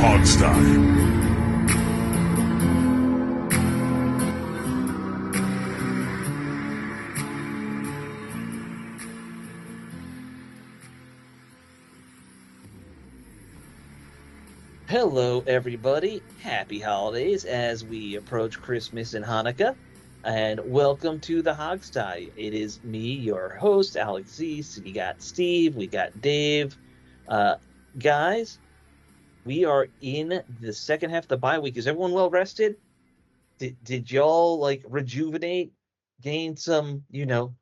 Hogstye. Hello, everybody. Happy holidays as we approach Christmas and Hanukkah. And welcome to the Hogsty. It is me, your host, Alex Zeese. We got Steve, we got Dave. Uh, guys, we are in the second half of the bye week. Is everyone well rested? Did y'all like rejuvenate, gain some,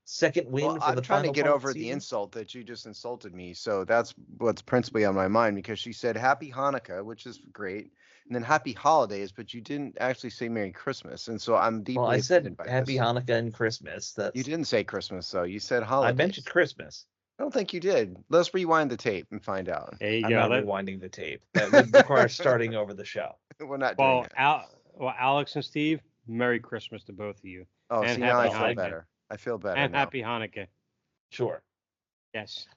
second Well, wind for I'm the trying to final get part of the over the season? insult that you just insulted me. So that's what's principally on my mind because she said Happy Hanukkah, which is great, and then Happy Holidays, but you didn't actually say Merry Christmas. And so I'm Well, I deeply said offended by Happy this. Hanukkah and Christmas. You That's didn't say Christmas, though. You said I mentioned holidays. Christmas. I don't think you did. Let's rewind the tape and find out. There you I'm go. not rewinding the tape. That would require starting over the show. We're not doing that. Alex and Steve, Merry Christmas to both of you, Oh, and see, now I Happy feel Hanukkah, better. I feel better and now. Happy Hanukkah. Sure. Yes.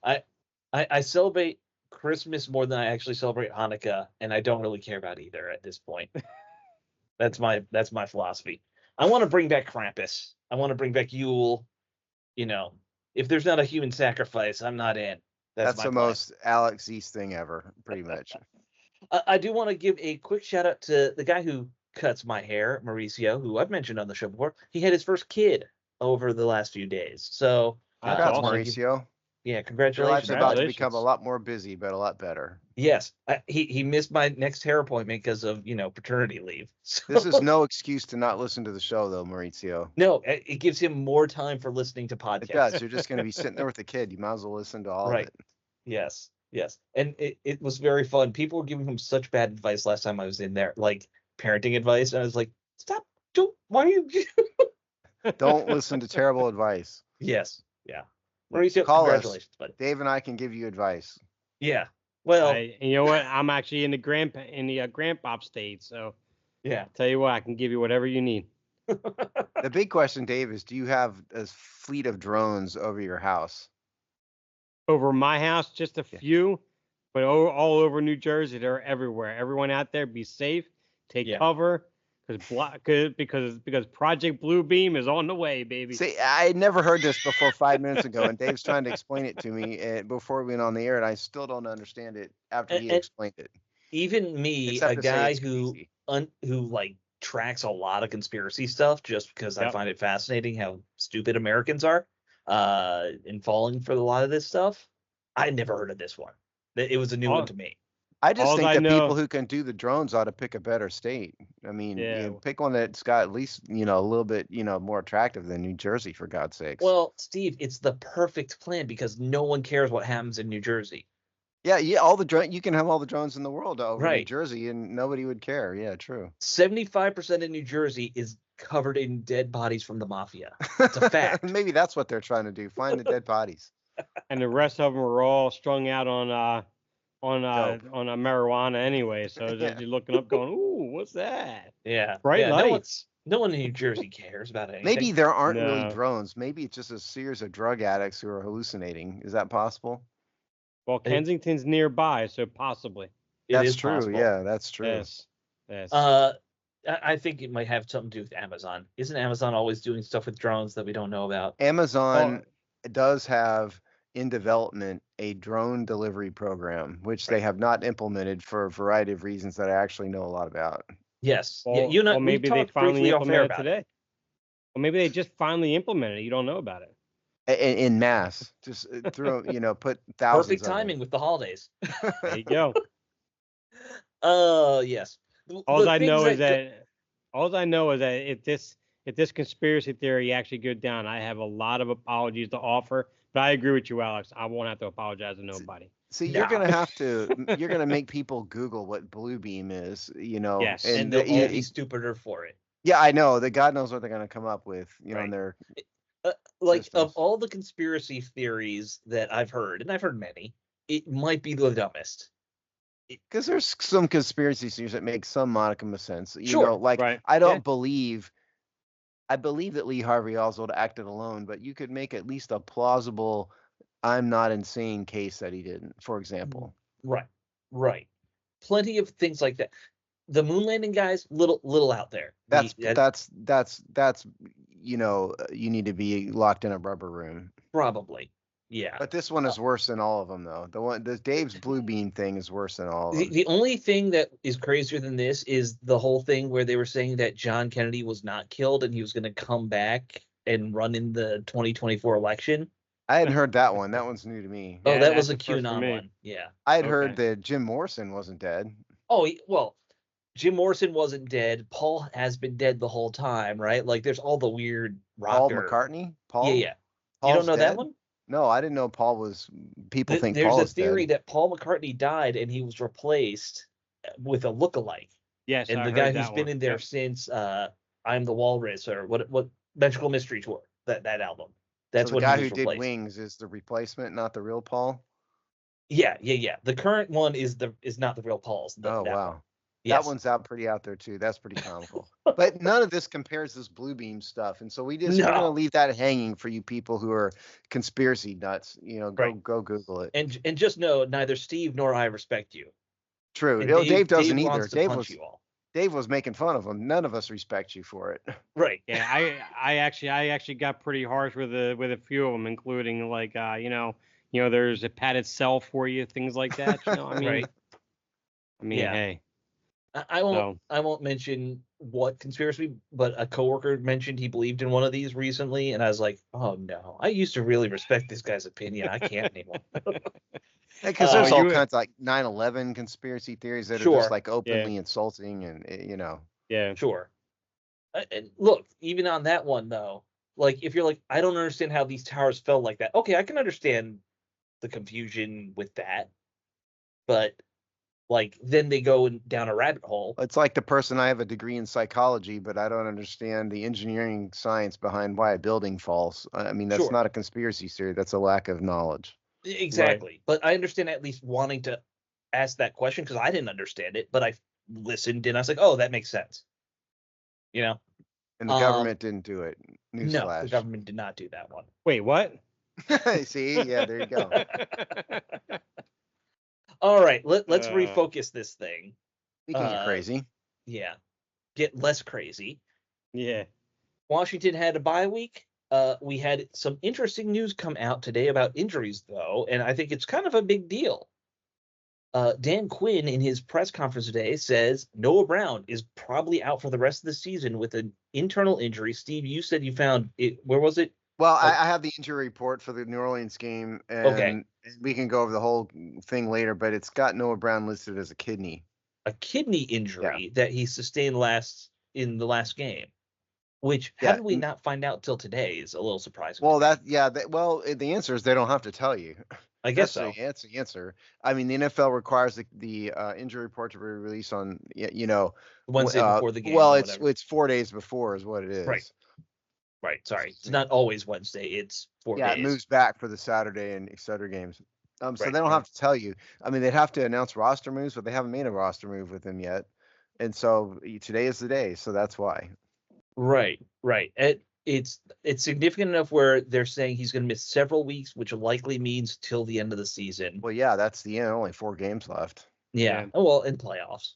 I celebrate Christmas more than I actually celebrate Hanukkah, and I don't really care about either at this point. That's my philosophy. I want to bring back Krampus. I want to bring back Yule. You know, if there's not a human sacrifice, I'm not in. That's my the plan. most Alex East thing ever, pretty much. I do want to give a quick shout out to the guy who cuts my hair, Mauricio, who I've mentioned on the show before. He had his first kid over the last few days. So That's Congrats, awesome. Mauricio. yeah, Your congratulations. life's about to become a Congratulations. lot more busy, but a lot better. Yes, he missed my next hair appointment because of paternity leave. So, This is no excuse to not listen to the show, though, Maurizio. no, it gives him more time for listening to podcasts. It does. You're just going to be sitting there with a kid. You might as well listen to all Right. of it. Yes, and it was very fun. People were giving him such bad advice last time I was in there, like parenting advice, and I was like, stop, why are you? Don't listen to terrible advice. Yes, yeah, Mauricio, Call us. congratulations, buddy. Dave and I can give you advice. Yeah, well, You know what? I'm actually in the grandpop stage, so yeah. tell you what, I can give you whatever you need. The big question, Dave, is do you have a fleet of drones over your house? Over my house, just a Yeah. few, but all over New Jersey, they're everywhere. Everyone out there, be safe, take Yeah. cover, because Project Bluebeam is on the way, baby. See, I had never heard this before 5 minutes ago, and Dave's trying to explain it to me before we went on the air, and I still don't understand it after he And- explained it. Even me, Except a to say guy it's who crazy. who like tracks a lot of conspiracy stuff just because I Yep. find it fascinating how stupid Americans are in falling for a lot of this stuff. I never heard of this one. It was a new one to me. I just Alls think I that know- people who can do the drones ought to pick a better state. I mean, Yeah. pick one that's got at least, a little bit, more attractive than New Jersey, for God's sakes. Well, Steve, it's the perfect plan because no one cares what happens in New Jersey. yeah, you can have all the drones in the world over New Right. Jersey and nobody would care. Yeah, true. 75% of New Jersey is covered in dead bodies from the mafia. It's a fact. Maybe that's what they're trying to do. Find the dead bodies. And the rest of them are all strung out on Dope. marijuana anyway. So Yeah. you're looking up, going, "Ooh, what's that?" Yeah. Bright yeah, lights. No one in New Jersey cares about anything. Maybe there aren't really No. drones. Maybe it's just a series of drug addicts who are hallucinating. Is that possible? Well, Kensington's nearby, so possibly. It That's is true. possible. Yeah, that's true. Yes. Yes. I think it might have something to do with Amazon. Isn't Amazon always doing stuff with drones that we don't know about? Amazon does have in development a drone delivery program, which they have not implemented for a variety of reasons that I actually know a lot about. Yes. Well, you know, well, maybe we they talked finally briefly off air implemented it about it. today. Well, maybe they just finally implemented it. You don't know about it. In mass, just through, put thousands. Perfect of them. timing with the holidays. There you go. Yes. All I know is that if this conspiracy theory actually goes down, I have a lot of apologies to offer. But I agree with you, Alex. I won't have to apologize to nobody. See, No. you're gonna make people Google what Bluebeam is, Yes. and they'll all be stupider for it. yeah, I know that God knows what they're gonna come up with, Right. in their Like systems. of all the conspiracy theories that I've heard, and I've heard many, it might be the dumbest. because there's some conspiracy theories that make some modicum of sense. Sure, like right, I don't yeah. believe. I believe that Lee Harvey Oswald acted alone, but you could make at least a plausible "I'm not insane" case that he didn't, for example. Right. plenty of things like that. The moon landing guys, little out there. That's you need to be locked in a rubber room. Probably. Yeah. But this one is worse than all of them, though. The Dave's blue beam thing is worse than all of them. The only thing that is crazier than this is the whole thing where they were saying that John Kennedy was not killed and he was going to come back and run in the 2024 election. I hadn't heard that one. That one's new to me. Oh, Yeah, that that's was a the first for QAnon me. one. Yeah. I had heard Okay. that Jim Morrison wasn't dead. Oh, well, Jim Morrison wasn't dead. Paul has been dead the whole time, right? Like, there's all the weird Paul rocker. McCartney? Paul? Yeah, yeah. You Paul's don't know that dead? one? No, I didn't know Paul was. People think There's Paul a is theory dead. that Paul McCartney died and he was replaced with a lookalike. Yes, And I the heard guy that who's been one. in there Yep. since I'm the Walrus or what Magical Mystery Tour, that album. That's So the when guy he who was did replaced. Wings is the replacement, not the real Paul. Yeah. The current one is not the real Paul's. Oh that wow, one. Yes. that one's pretty out there too. That's pretty comical. But none of this compares this blue beam stuff, and so we're gonna No. leave that hanging for you people who are conspiracy nuts. Go Right. go Google it. And just know neither Steve nor I respect you. True. And Dave doesn't Dave either. wants to punch you all. Dave was making fun of him. None of us respect you for it. Right. Yeah, I actually got pretty harsh with a few of them, including like there's a padded cell for you, things like that. I mean, Right. Yeah. Hey. I won't mention what conspiracy, but a coworker mentioned he believed in one of these recently, and I was like, oh no, I used to really respect this guy's opinion. I can't anymore. Because there's Oh, all kinds of like 9/11 conspiracy theories that are Sure. just like openly insulting, and Yeah. Sure. And look, even on that one though, like if you're like, I don't understand how these towers fell like that. Okay, I can understand the confusion with that, but like then they go down a rabbit hole. It's like the person, I have a degree in psychology, but I don't understand the engineering science behind why a building falls. I mean, that's Sure. not a conspiracy theory. That's a lack of knowledge. Exactly. But I understand at least wanting to ask that question because I didn't understand it, but I listened and I was like, oh, that makes sense. And the government didn't do it. No, Newsflash. the government did not do that one. Wait, what? See, yeah, there you go. All right, let's Uh, refocus this thing. You can get crazy. Yeah, get less crazy. Yeah. Washington had a bye week. We had some interesting news come out today about injuries, though, and I think it's kind of a big deal. Dan Quinn, in his press conference today, says Noah Brown is probably out for the rest of the season with an internal injury. Steve, you said you found it. Where was it? Well, I have the injury report for the New Orleans game, and we can go over the whole thing later, but it's got Noah Brown listed as a kidney. A kidney injury that he sustained in the last game. Which, how Yeah. did we not find out till today is a little surprising. Well, to me. the answer is they don't have to tell you. I guess so. That's the answer. I mean, the NFL requires the injury report to be released on, Wednesday before the game. Well, or it's whatever. 4 days before is what it is. Right. Sorry, it's not always Wednesday. It's 4 days. Yeah, it moves back for the Saturday and Exeter games. So Right, they don't have to tell you. I mean, they'd have to announce roster moves, but they haven't made a roster move with him yet. And so today is the day. So that's why. Right. It's significant enough where they're saying he's going to miss several weeks, which likely means till the end of the season. Well, yeah, that's the end. Only 4 games left. Yeah. Oh, well, in playoffs.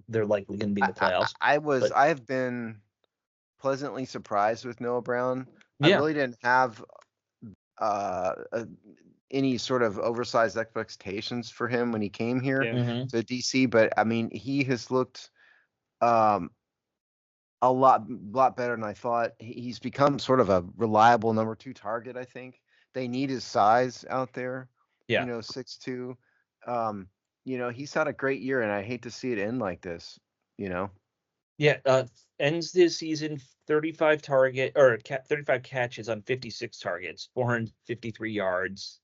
They're likely going to be in the playoffs. I have been pleasantly surprised with Noah Brown. I Yeah. really didn't have any sort of oversized expectations for him when he came here Mhm. to DC, but I mean, he has looked a lot better than I thought. He's become sort of a reliable number 2 target, I think. They need his size out there. Yeah. 6'2". He's had a great year, and I hate to see it end like this, Yeah. Ends this season 35 catches on 56 targets, 453 yards.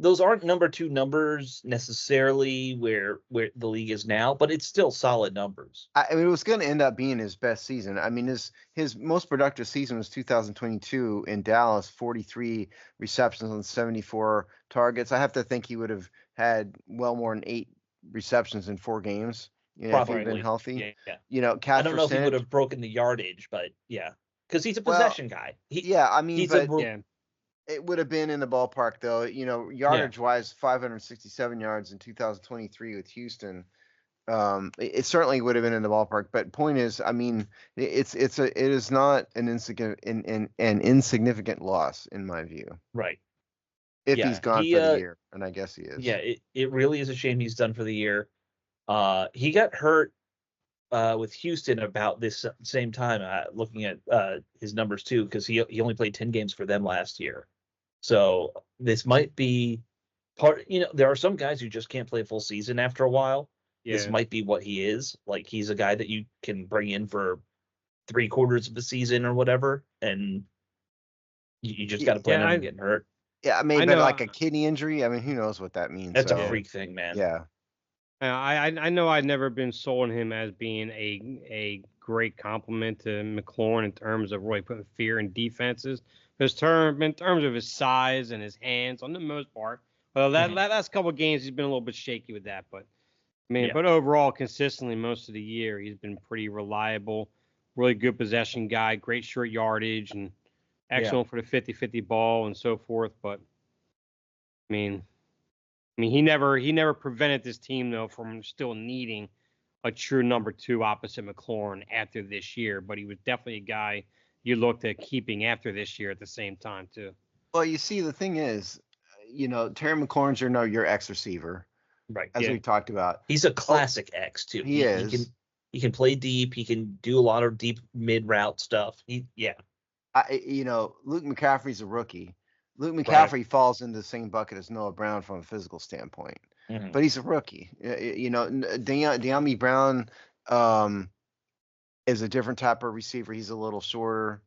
Those aren't number 2 numbers necessarily where the league is now, but it's still solid numbers. I mean, it was going to end up being his best season. I mean, his most productive season was 2022 in Dallas, 43 receptions on 74 targets. I have to think he would have had well more than 8 receptions in 4 games. If he'd been healthy. Yeah. Catch I don't know if he would percentage. have broken the yardage, but yeah, because he's a possession guy. Yeah, I mean, he's but a Yeah. It would have been in the ballpark, though. Yardage-wise, 567 yards in 2023 with Houston. It certainly would have been in the ballpark. But point is, I mean, it is not an insignificant loss in my view. Right. If Yeah, he's gone he, for the year, and I guess he is. Yeah, it really is a shame he's done for the year. He got hurt with Houston about this same time. Looking at his numbers too, because he only played 10 games for them last year. So this might be part. There are some guys who just can't play a full season after a while. This Yeah. might be what he is. Like, he's a guy that you can bring in for 3/4 of the season or whatever, and you just got to plan on him getting hurt. Yeah, maybe I know, like a kidney injury. I mean, who knows what that means? That's so, a freak thing, man. Yeah. I know I've never been sold on him as being a great compliment to McLaurin in terms of really putting fear in defenses. In terms of his size and his hands, on the most part. Well, that last couple of games he's been a little bit shaky with that, but I mean, but overall, consistently most of the year he's been pretty reliable, really good possession guy, great short yardage, and excellent for the 50-50 ball and so forth. But I mean, he never prevented this team though from still needing a true number 2 opposite McLaurin after this year. But he was definitely a guy you looked at keeping after this year at the same time too. Well, you see, the thing is, Terry McLaurin's your X receiver, right? As we talked about. He's a classic X too. He is. He can play deep. He can do a lot of deep mid route stuff. Luke McCaffrey's a rookie. Luke McCaffrey falls into the same bucket as Noah Brown from a physical standpoint, but he's a rookie. De'Ami Brown is a different type of receiver. He's a little shorter.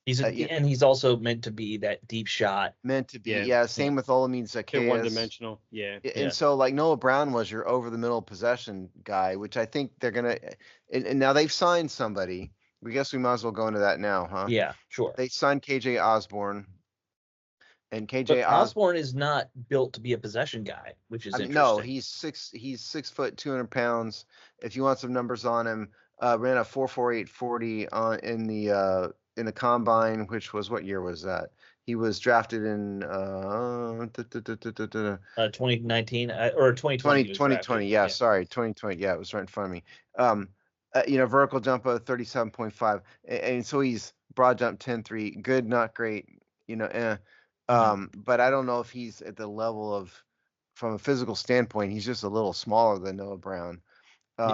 And he's also meant to be that deep shot. Meant to be, Same with Olamide Zaccheaus. One-dimensional, And so, like, Noah Brown was your over-the-middle possession guy, which I think they're gonna. And now they've signed somebody. We guess we might as well go into that now, huh? Yeah, sure. They signed KJ Osborne. And KJ Osborne is not built to be a possession guy, which is interesting. No, he's 6 foot, 200 pounds. If you want some numbers on him, ran a 4.48 40 in the combine, which was, what year was that? He was drafted in 2019 or 2020. 2020, yeah, sorry, 2020. Yeah, it was right in front of me. Vertical jump of 37.5, and so he's broad jump 10.3, good, not great. But I don't know if he's at the level of, from a physical standpoint, he's just a little smaller than Noah Brown.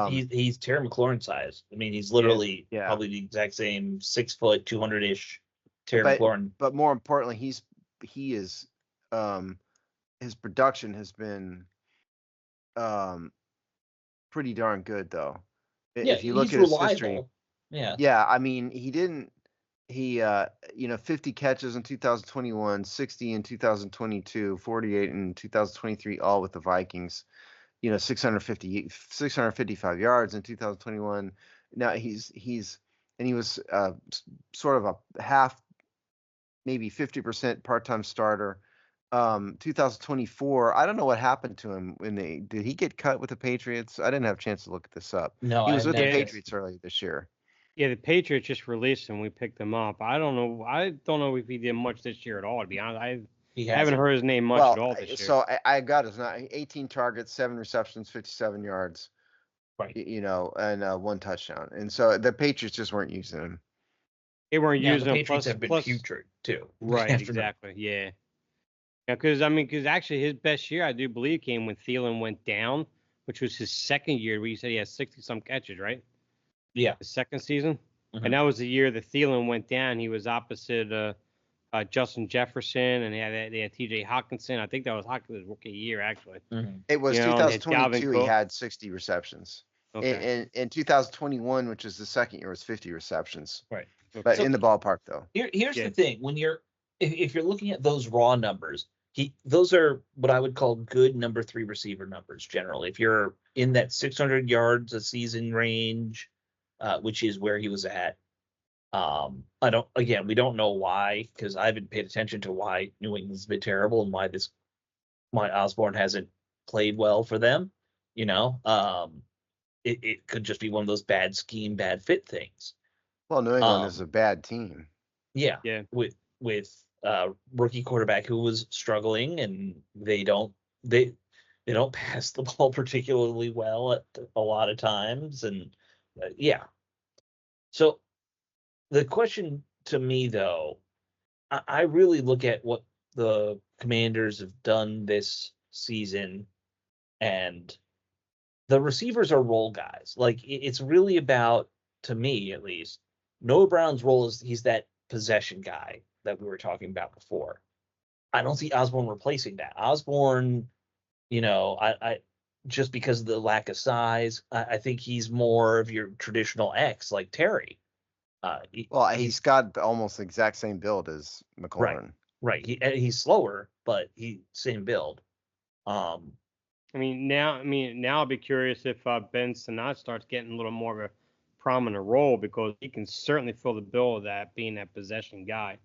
He's Terry McLaurin size. I mean, he's literally probably the exact same 6 foot, 200-ish Terry McLaurin. But more importantly, his production has been pretty darn good, though. If you look at his history. Yeah, I mean, he 50 catches in 2021, 60 in 2022, 48 in 2023, all with the Vikings. 655 yards in 2021. Now he was sort of a half, maybe 50% part-time starter. 2024, I don't know what happened to him did he get cut with the Patriots? I didn't have a chance to look this up. No, he was with the Patriots early this year. Yeah, the Patriots just released him. We picked him up. I don't know if he did much this year at all, to be honest. I haven't heard his name much at all this year. So I got his 18 targets, 7 receptions, 57 yards. Right. And 1 touchdown. And so the Patriots just weren't using him. They weren't using the him. Patriots have been putrid too. Right, exactly. Yeah. Because actually his best year, I do believe, came when Thielen went down, which was his second year, where you said he had 60-some catches, right? Yeah. The second season. Mm-hmm. And that was the year that Thielen went down. He was opposite Justin Jefferson, and they had T.J. Hawkinson. I think that was Hawkinson's rookie year, actually. Mm-hmm. It was 2022. He had 60 receptions. Okay. In 2021, which is the second year, was 50 receptions. Right. But so in the ballpark, though. Here's the thing: if you're looking at those raw numbers, those are what I would call good number 3 receiver numbers generally. If you're in that 600 yards a season range, which is where he was at. We don't know why, because I haven't paid attention to why New England's been terrible and why Osborne hasn't played well for them. It could just be one of those bad scheme, bad fit things. Well, New England is a bad team. Yeah. With rookie quarterback who was struggling, and they don't pass the ball particularly well at a lot of times, and yeah. So the question to me, though, I really look at what the Commanders have done this season, and the receivers are role guys. Like it's really about, to me at least, Noah Brown's role is he's that possession guy that we were talking about before. I don't see Osborne replacing that. Osborne, I just because of the lack of size, I think he's more of your traditional X like Terry. He's got almost the exact same build as McLaurin. Right. He's slower, but same build. Now I'll be curious if Ben Sinnott starts getting a little more of a prominent role, because he can certainly fill the bill of that, being that possession guy.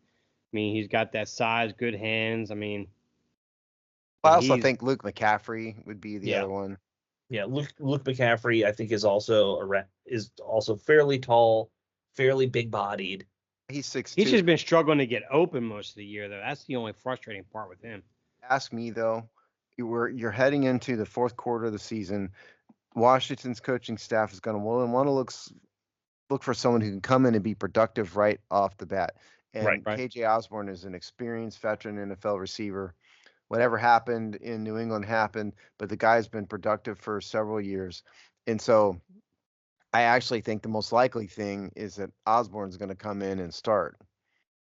He's got that size, good hands. I also think Luke McCaffrey would be the other one. Yeah, Luke McCaffrey, I think, is also fairly tall, fairly big-bodied. He's 6'2". He's just been struggling to get open most of the year, though. That's the only frustrating part with him. Ask me, though. You're heading into the fourth quarter of the season. Washington's coaching staff is going to want to look for someone who can come in and be productive right off the bat. And right. KJ Osborne is an experienced veteran NFL receiver. Whatever happened in New England happened, but the guy's been productive for several years. And so I actually think the most likely thing is that Osborne's going to come in and start.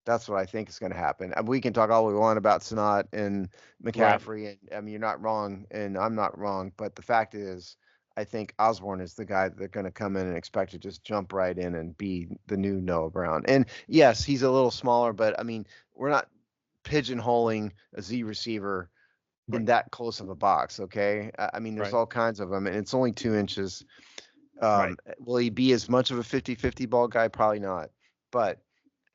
That's what I think is going to happen. We can talk all we want about Sinnott and McCaffrey, right. And you're not wrong, and I'm not wrong. But the fact is, I think Osborne is the guy that they're going to come in and expect to just jump right in and be the new Noah Brown. And yes, he's a little smaller, but we're not pigeonholing a Z receiver in that close of a box. Okay, there's all kinds of them, and it's only 2 inches. Will he be as much of a 50-50 ball guy? Probably not, but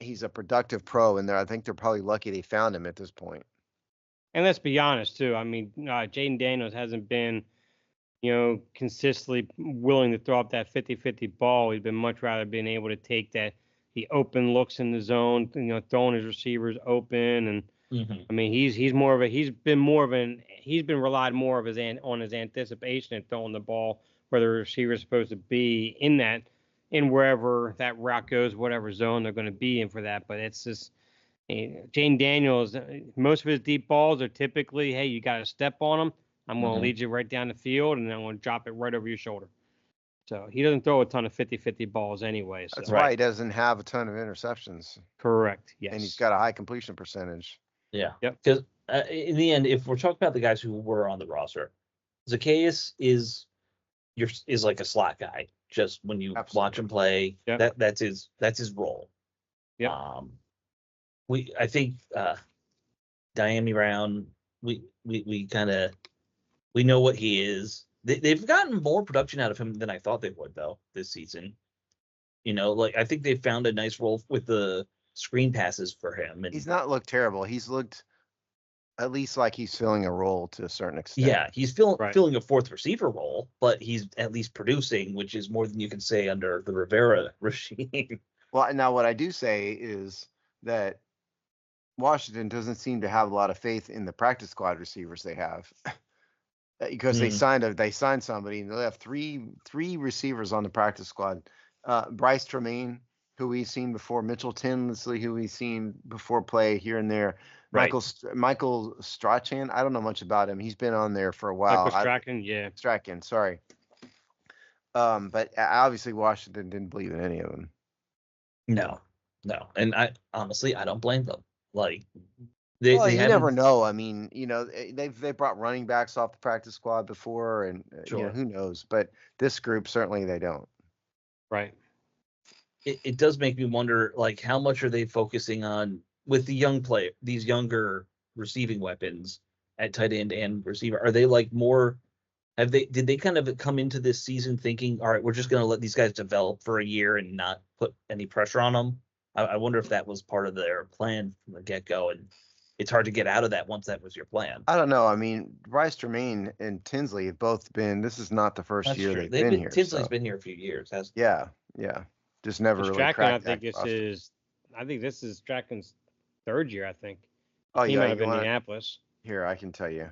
he's a productive pro, and I think they're probably lucky they found him at this point. And let's be honest too. Jayden Daniels hasn't been, consistently willing to throw up that 50-50 ball. He's been much rather being able to take the open looks in the zone, throwing his receivers open, and he's been relied more of on his anticipation and throwing the ball where the receiver is supposed to be in wherever that route goes, whatever zone they're going to be in for that. But it's just Jayden Daniels. Most of his deep balls are typically, hey, you got to step on them. I'm going to lead you right down the field, and then I'm going to drop it right over your shoulder. So he doesn't throw a ton of 50-50 balls anyway. So. That's why he doesn't have a ton of interceptions. Correct. Yes. And he's got a high completion percentage. Yeah. Yep. Because in the end, if we're talking about the guys who were on the roster, Zacchaeus is like a slot guy. Just when you watch him play, that's his role. Yeah. I think Dyami Brown, we know what he is. They've gotten more production out of him than I thought they would, though, this season. I think they found a nice role with the screen passes for him. And he's not looked terrible. He's looked at least like he's filling a role to a certain extent. Yeah, he's filling a fourth receiver role, but he's at least producing, which is more than you can say under the Rivera regime. Well, now what I do say is that Washington doesn't seem to have a lot of faith in the practice squad receivers they have. Because they signed somebody, and they have three receivers on the practice squad. Bryce Tremaine, who we've seen before, Mitchell Tinsley, who we've seen before play here and there. Right. Michael Strachan, I don't know much about him. He's been on there for a while. Strachan, sorry. But obviously Washington didn't believe in any of them. No. And I honestly don't blame them. You never know. They've brought running backs off the practice squad before, and who knows? But this group certainly they don't. Right. It does make me wonder, how much are they focusing on with the young player, these younger receiving weapons at tight end and receiver? Are they more? Did they kind of come into this season thinking, all right, we're just going to let these guys develop for a year and not put any pressure on them? I wonder if that was part of their plan from the get-go, and it's hard to get out of that once that was your plan. I don't know. Bryce Tremaine and Tinsley have both been. This is not the first year they've been here. Tinsley's been here a few years, hasn't he? Yeah. Just never really cracked that. I think this is Strachan's third year, I think. Oh Came yeah, out of you want Indianapolis. here? I can tell you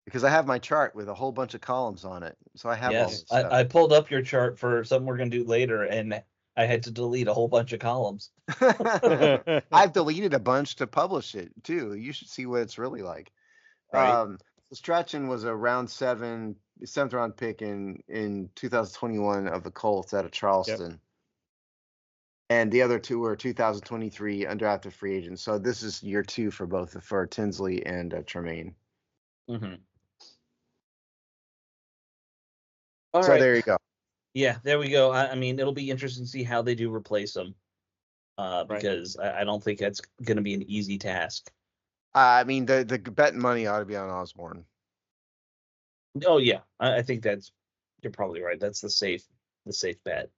because I have my chart with a whole bunch of columns on it, so I have all Yes, this stuff. I pulled up your chart for something we're going to do later, and I had to delete a whole bunch of columns. I've deleted a bunch to publish it too. You should see what it's really like. Right. So Strachan was a seventh round pick in 2021 of the Colts out of Charleston. And the other two were 2023 undrafted free agents. So this is year 2 for both for Tinsley and Tremaine. Mm-hmm. So there you go. Yeah, there we go. I mean, it'll be interesting to see how they do replace him, because I don't think that's going to be an easy task. I mean, the bet money ought to be on Osborne. Oh yeah, I think you're probably right. That's the safe bet.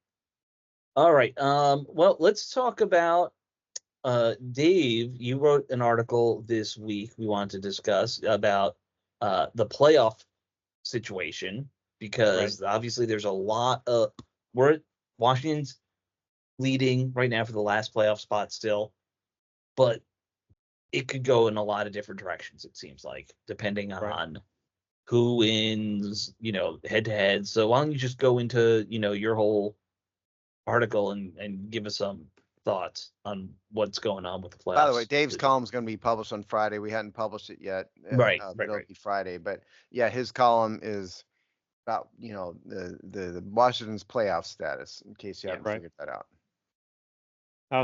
All right. Well, let's talk about Dave. You wrote an article this week we wanted to discuss about the playoff situation, because obviously there's a lot of Washington's leading right now for the last playoff spot still, but it could go in a lot of different directions, it seems like, depending on who wins, head to head. So why don't you just go into, your whole article and give us some thoughts on what's going on with the playoffs. By the way, Dave's column is going to be published on Friday. We hadn't published it yet. Right. It'll be Friday. But yeah, his column is about, the Washington's playoff status, in case you haven't figured that out.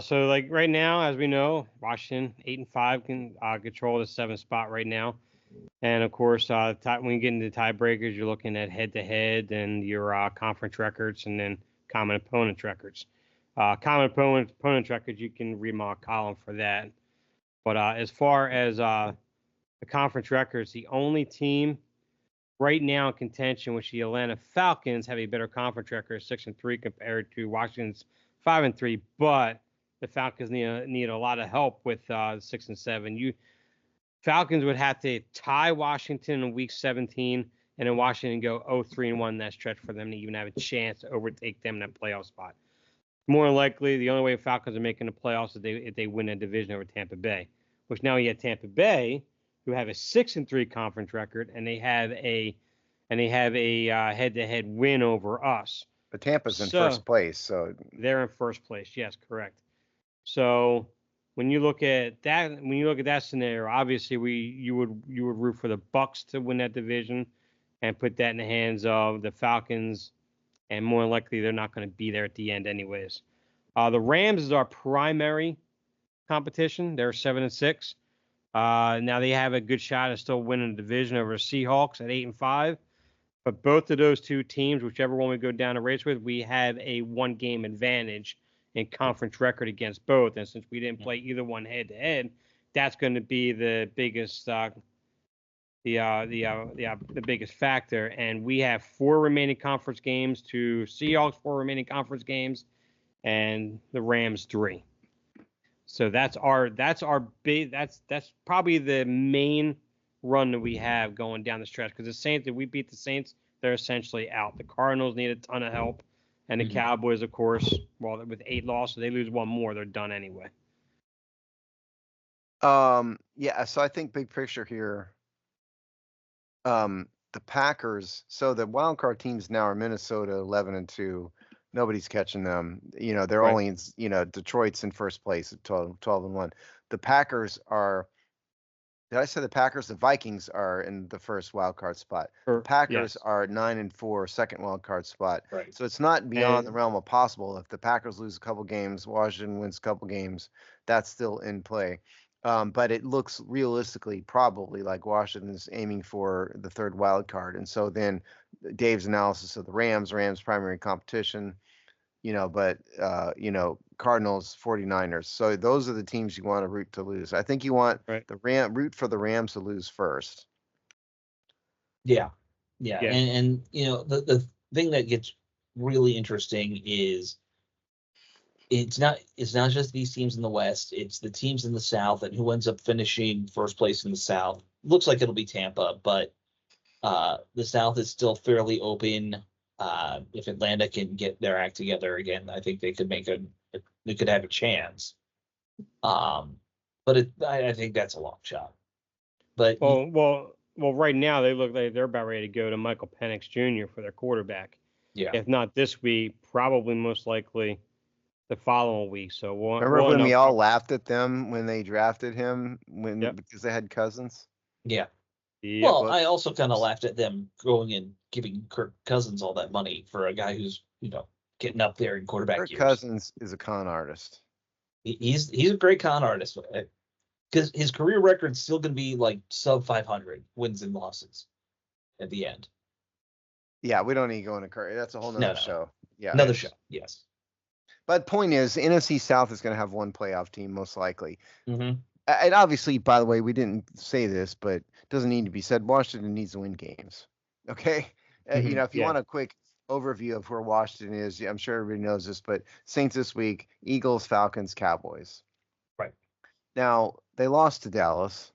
So like right now, as we know, Washington 8-5 can control the 7th spot right now. And of course, when you get into tiebreakers, you're looking at head-to-head and your conference records, and then common opponent records. Common opponent records, you can read my column for that. But as far as the conference records, the only team right now in contention, which the Atlanta Falcons, have a better conference record, 6-3 compared to Washington's 5-3. But the Falcons need a lot of help with 6 and 7. Falcons would have to tie Washington in week 17, and then Washington go 0-3-1 in that stretch for them to even have a chance to overtake them in that playoff spot. More likely, the only way Falcons are making the playoffs is if they win a division over Tampa Bay, which now you have Tampa Bay, who have a 6-3 conference record, and they have a head-to-head win over us. But Tampa's in first place, so they're in first place. Yes, correct. So when you look at that scenario, obviously you would root for the Bucks to win that division and put that in the hands of the Falcons, and more likely they're not going to be there at the end anyways. The Rams is our primary competition. They're 7-6. Now they have a good shot at still winning the division over the Seahawks at 8-5. But both of those two teams, whichever one we go down a race with, we have a 1-game advantage in conference record against both. And since we didn't play either one head to head, that's going to be the biggest the biggest factor. And we have 4 remaining conference games to Seahawks, 4 remaining conference games, and the Rams 3. So that's probably the main run that we have going down the stretch, because the Saints, if we beat the Saints, they're essentially out. The Cardinals need a ton of help, and the Cowboys, of course, well, with 8 losses, they lose 1 more, they're done anyway. Yeah, so I think big picture here, the Packers, so the wild card teams now are Minnesota 11-2. Nobody's catching them. They're only in, Detroit's in first place at 12-1. The Packers are, did I say the Packers? The Vikings are in the first wild card spot. The Packers are 9-4, second wild card spot. Right. So it's not beyond the realm of possible. If the Packers lose a couple games, Washington wins a couple games, that's still in play. But it looks realistically probably like Washington's aiming for the third wild card. And so then Dave's analysis of the Rams primary competition, but Cardinals, 49ers. So those are the teams you want to root to lose. I think you want root for the Rams to lose first. Yeah. And the thing that gets really interesting is it's not just these teams in the West, it's the teams in the South, and who ends up finishing first place in the South. Looks like it'll be Tampa, but the South is still fairly open. If Atlanta can get their act together again, I think they could have a chance. But I think that's a long shot. But Well, right now they look like they're about ready to go to Michael Penix Jr. for their quarterback. yeah, If not this week, probably most likely the following week. So Remember we'll when know. we all laughed at them when they drafted him Yep. because they had Cousins? yeah. Yep. Well, I also kind of laughed at them going and giving Kirk Cousins all that money for a guy who's getting up there in quarterback Kirk years. Cousins is a con artist. He's a great con artist because his career record's still going to be like sub 500 wins and losses at the end. Yeah, we don't need to go into Kirk. That's a whole nother No. show. Yeah, Another show. Yes. But point is, the NFC South is going to have one playoff team most likely. Mm-hmm. And obviously, by the way, we didn't say this, but it doesn't need to be said. Washington needs to win games. Okay, Mhm. if you want a quick overview of where Washington is, I'm sure everybody knows this, but Saints this week: Eagles, Falcons, Cowboys. Right. Now they lost to Dallas,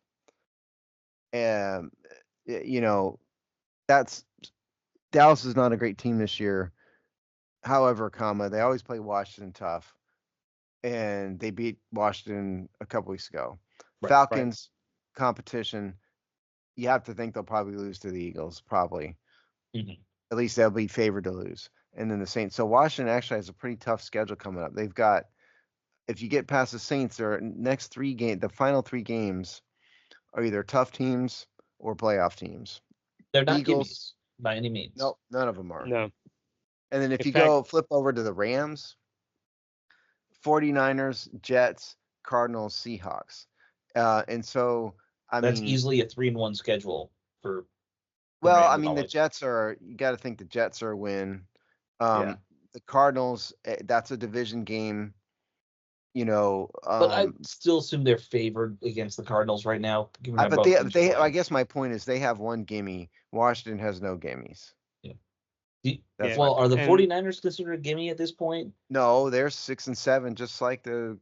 and that's Dallas is not a great team this year. However, they always play Washington tough, and they beat Washington a couple weeks ago. Right, Falcons competition, you have to think they'll probably lose to the Eagles, probably. Mhm. At least they'll be favored to lose. And then the Saints. So Washington actually has a pretty tough schedule coming up. They've got, if you get past the Saints, their next the final 3 games are either tough teams or playoff teams. They're not Eagles gimmies by any means. Nope, none of them are. No. And then if In you fact- flip over to the Rams, 49ers, Jets, Cardinals, Seahawks. And so, That's easily a 3-1 schedule for. Well, Rams I mean, the always. Jets you got to think the Jets are a win. Yeah. The Cardinals, that's a division game. But I still assume they're favored against the Cardinals right now. But I guess my point is they have one gimme. Washington has no gimmies. Well, are the 49ers considered a gimme at this point? No, they're 6 and 7, just like the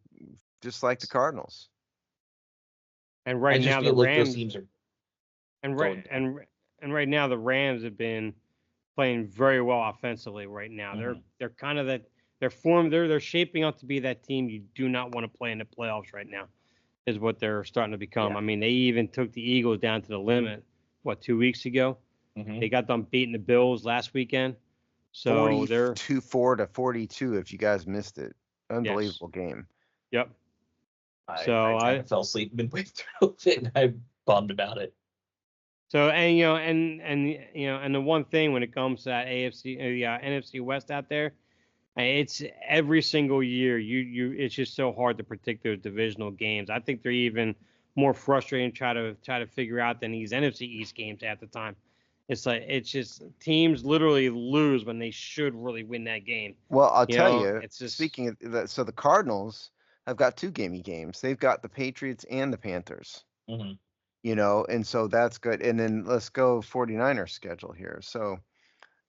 Cardinals. And right now the like Rams those teams are. And right now the Rams have been playing very well offensively right now. Mhm. They're kind of that they're shaping up to be that team you do not want to play in the playoffs right now, is what they're starting to become. Yeah. I mean, they even took the Eagles down to the limit, 2 weeks ago? Mhm. They got them beating the Bills last weekend. So they're 42-4 to 42 if you guys missed it. Unbelievable game. Yep. I fell asleep midway through it and I'm bummed about it. So and the one thing when it comes to that NFC West out there, it's every single year it's just so hard to predict those divisional games. I think they're even more frustrating to try to figure out than these NFC East games at the time. It's just teams literally lose when they should really win that game. Well, I'll tell you. It's just, speaking of that, so the Cardinals have got 2 gamey games. They've got the Patriots and the Panthers. Mm-hmm. And so that's good. And then let's go 49ers schedule here. So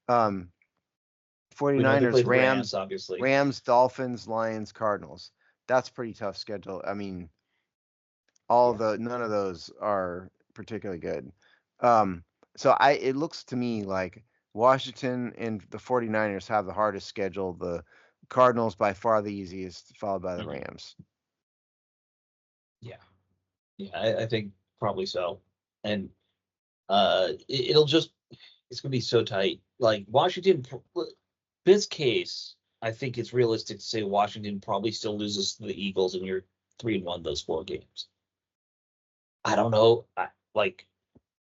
49ers, Rams, obviously. Rams, Dolphins, Lions, Cardinals. That's pretty tough schedule. I mean, none of those are particularly good. So it looks to me like Washington and the 49ers have the hardest schedule. The Cardinals by far the easiest, followed by the Rams. Yeah, I think probably so. And it's going to be so tight. Like Washington, this case, I think it's realistic to say Washington probably still loses to the Eagles and you're 3-1 those 4 games. I don't know.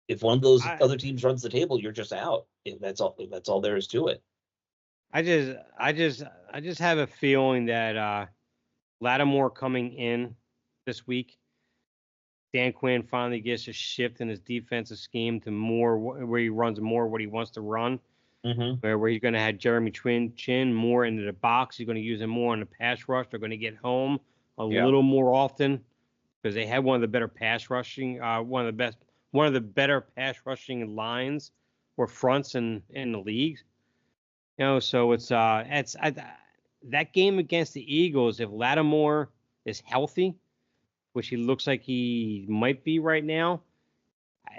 If one of those other teams runs the table, you're just out. That's all there is to it. I just have a feeling that Lattimore coming in this week, Dan Quinn finally gets a shift in his defensive scheme to more where he runs more what he wants to run. Mm-hmm. Where he's going to have Jeremy Chin more into the box. He's going to use him more on the pass rush. They're going to get home a little more often because they have one of the better pass rushing, one of the better pass rushing lines or fronts in the league. So it's that game against the Eagles. If Lattimore is healthy, which he looks like he might be right now,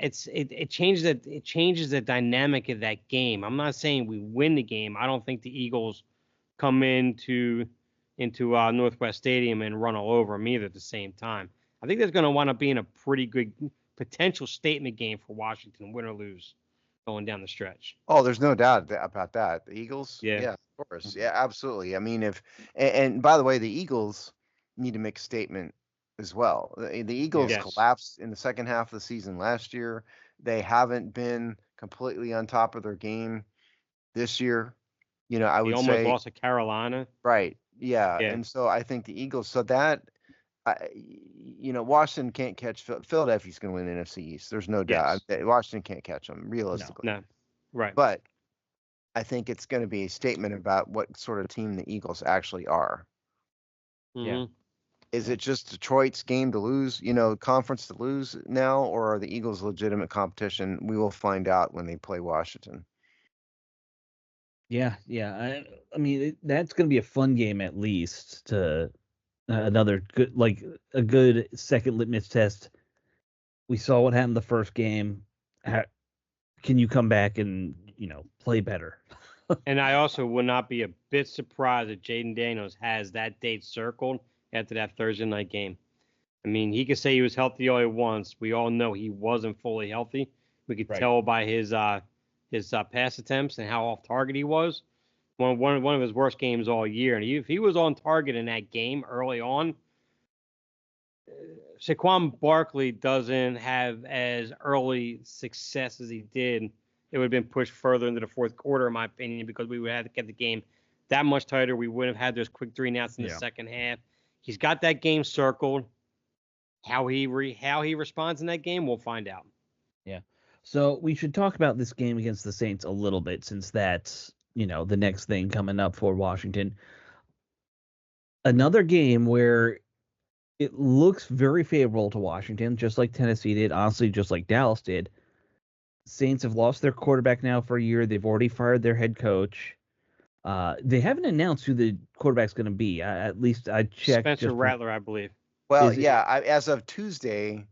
it changes the dynamic of that game. I'm not saying we win the game. I don't think the Eagles come into Northwest Stadium and run all over them either at the same time. I think that's going to wind up being a pretty good potential statement game for Washington, win or lose, going down the stretch. Oh, there's no doubt about that. The Eagles, Yeah. yeah, of course, yeah, absolutely. I mean, and by the way, the Eagles need to make a statement as well. The Eagles Yes. collapsed in the second half of the season last year. They haven't been completely on top of their game this year. You know, I They would almost say, lost to Carolina. right, yeah, Yeah. and so I think the Eagles. So that, Washington can't catch Philadelphia's going to win the NFC East. There's no doubt. Yes. Washington can't catch them realistically. No. Right. But I think it's going to be a statement about what sort of team the Eagles actually are. Yeah. Is it just Detroit's game to lose, conference to lose now, or are the Eagles legitimate competition? We will find out when they play Washington. Yeah. I mean, that's going to be a fun game at least. To another good, like a good second litmus test. We saw what happened the first game. Can you come back and play better? And I also would not be a bit surprised if Jaden Daniels has that date circled after that Thursday night game. I mean, he could say he was healthy all at once. We all know he wasn't fully healthy. We could tell by his pass attempts and how off target he was. One of his worst games all year. And if he was on target in that game early on, Saquon Barkley doesn't have as early success as he did. It would have been pushed further into the fourth quarter, in my opinion, because we would have to get the game that much tighter. We wouldn't have had those quick 3 and outs in the second half. He's got that game circled. How he responds in that game, we'll find out. Yeah. So we should talk about this game against the Saints a little bit, since that's the next thing coming up for Washington. Another game where it looks very favorable to Washington, just like Tennessee did, honestly, just like Dallas did. Saints have lost their quarterback now for a year. They've already fired their head coach. They haven't announced who the quarterback's going to be. At least I checked. Spencer Rattler, I believe. Well, as of Tuesday,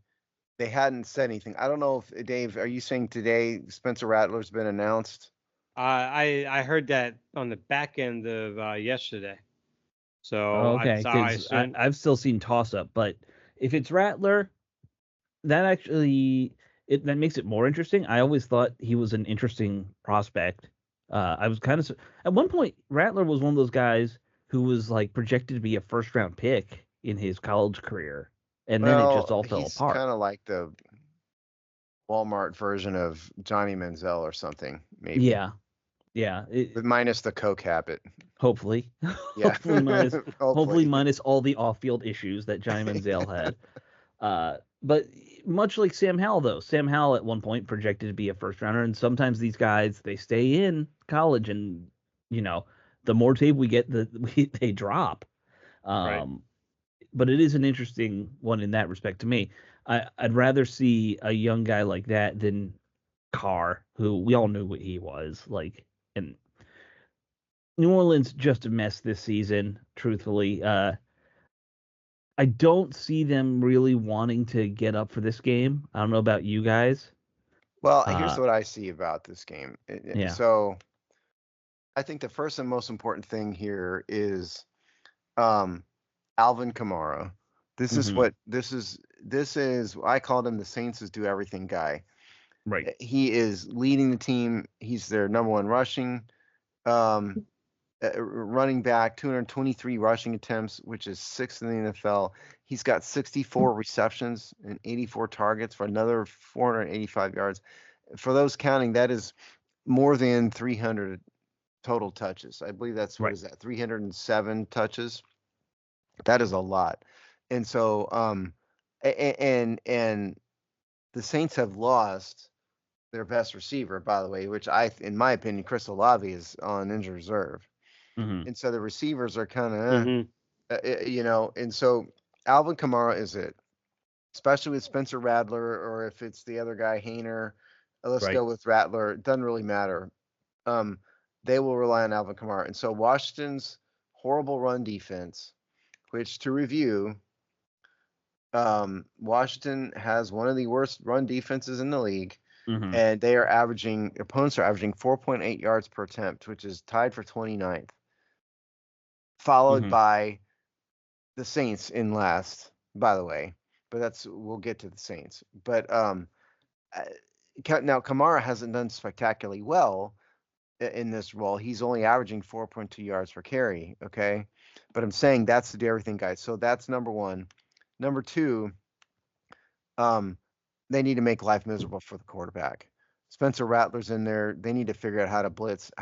they hadn't said anything. I don't know if, Dave, are you saying today Spencer Rattler's been announced? I heard that on the back end of yesterday. So okay, I've still seen toss up, but if it's Rattler, that actually that makes it more interesting. I always thought he was an interesting prospect. I was kind of at one point Rattler was one of those guys who was like projected to be a first round pick in his college career, and then it just all fell apart. Kind of like the Walmart version of Johnny Manziel or something, maybe. Yeah. Minus the coke habit. Hopefully. Yeah. hopefully minus all the off-field issues that Johnny Manziel had. But much like Sam Howell, though. Sam Howell at one point projected to be a first-rounder, and sometimes these guys, they stay in college, and, the more tape we get, they drop. Right. But it is an interesting one in that respect to me. I'd rather see a young guy like that than Carr, who we all knew what he was like. And New Orleans just a mess this season, truthfully. I don't see them really wanting to get up for this game. I don't know about you guys. Well, here's what I see about this game. Yeah. So I think the first and most important thing here is Alvin Kamara. This is I called him the Saints' do everything guy. Right. He is leading the team. He's their number one rushing running back, 223 rushing attempts, which is 6th in the NFL. He's got 64 receptions and 84 targets for another 485 yards. For those counting, that is more than 300 total touches. I believe that's what is that? 307 touches. That is a lot. And so and the Saints have lost their best receiver, by the way, which in my opinion, Chris Olave is on injured reserve. Mm-hmm. And so the receivers are kind of, and so Alvin Kamara is it, especially with Spencer Rattler, or if it's the other guy, Hainer, let's go with Rattler. It doesn't really matter. They will rely on Alvin Kamara. And so Washington's horrible run defense, which to review, Washington has one of the worst run defenses in the league. Mm-hmm. And opponents are averaging 4.8 yards per attempt, which is tied for 29th. Followed by the Saints in last, by the way. but we'll get to the Saints. But now Kamara hasn't done spectacularly well in this role. He's only averaging 4.2 yards per carry. Okay, but I'm saying that's the do everything guy. So that's number one. Number two, they need to make life miserable for the quarterback. Spencer Rattler's in there. They need to figure out how to blitz,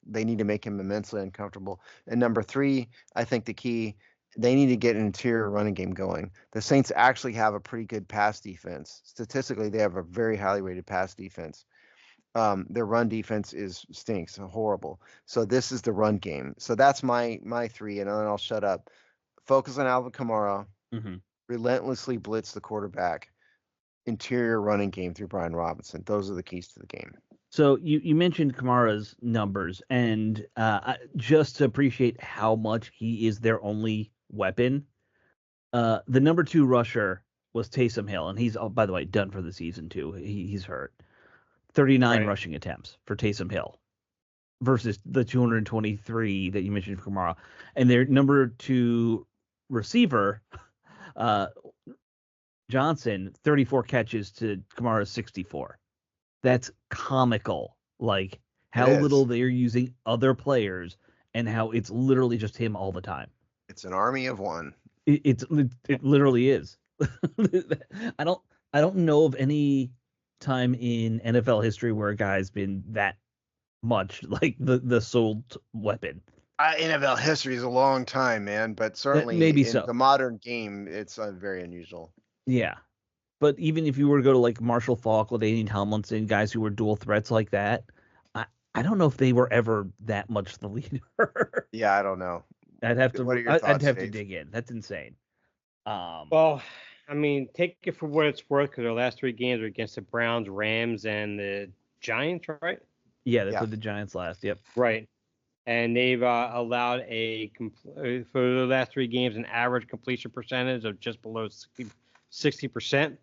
they need to make him immensely uncomfortable. And number three, I think the key, they need to get an interior running game going. The Saints actually have a pretty good pass defense. Statistically, they have a very highly rated pass defense. Their run defense stinks, horrible. So this is the run game. So that's my three, and then I'll shut up. Focus on Alvin Kamara. Mm-hmm. Relentlessly blitz the quarterback. Interior running game through Brian Robinson. Those are the keys to the game. So you mentioned Kamara's numbers, and just to appreciate how much he is their only weapon, the number 2 rusher was Taysom Hill, and he's, by the way, done for the season too. He's hurt. 39 rushing attempts for Taysom Hill versus the 223 that you mentioned for Kamara. And their number 2 receiver, Johnson, 34 catches to Kamara's 64. That's comical. Like how little they're using other players and how it's literally just him all the time. It's an army of one. It literally is. I don't know of any time in NFL history where a guy's been that much like the sole weapon. NFL history is a long time, man, but certainly maybe in the modern game, it's very unusual. Yeah. But even if you were to go to like Marshall Faulk, LaDainian Tomlinson, guys who were dual threats like that, I don't know if they were ever that much the leader. Yeah, I don't know. I'd have to. What are your thoughts, I'd have Dave? to dig in. That's insane. Well, I mean, take it for what it's worth, because their last 3 games are against the Browns, Rams, and the Giants, right? Yeah, they played the Giants last. Yep. Right. And they've allowed for the last 3 games an average completion percentage of just below 60%.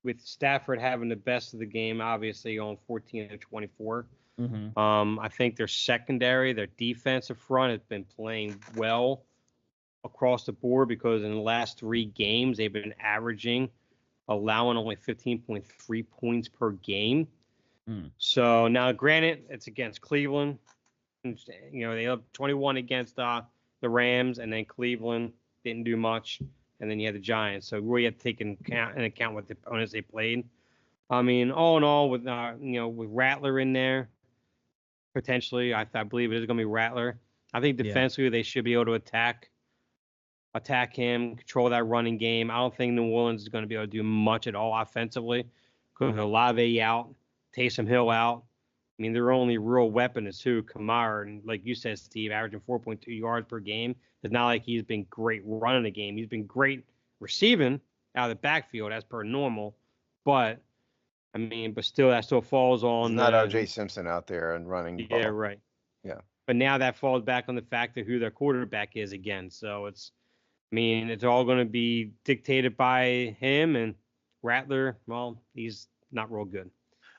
With Stafford having the best of the game, obviously on 14 of 24. Mm-hmm. I think their secondary, their defensive front has been playing well across the board, because in the last 3 games they've been allowing only 15.3 points per game. So now, granted, it's against Cleveland. You know, they up 21 against the Rams, and then Cleveland didn't do much, and then you had the Giants. So really have to take into account what the opponents they played. I mean, all in all, with with Rattler in there, potentially, I believe it is going to be Rattler. I think defensively they should be able to attack him, control that running game. I don't think New Orleans is going to be able to do much at all offensively, because Olave out, Taysom Hill out. I mean, their only real weapon is Kamara, and like you said, Steve, averaging 4.2 yards per game. It's not like he's been great running the game. He's been great receiving out of the backfield as per normal, but still, that still falls on. It's not O.J. Simpson out there and running. Yeah, ball. Right. Yeah. But now that falls back on the fact of who their quarterback is again. So it's all going to be dictated by him, and Rattler, well, he's not real good.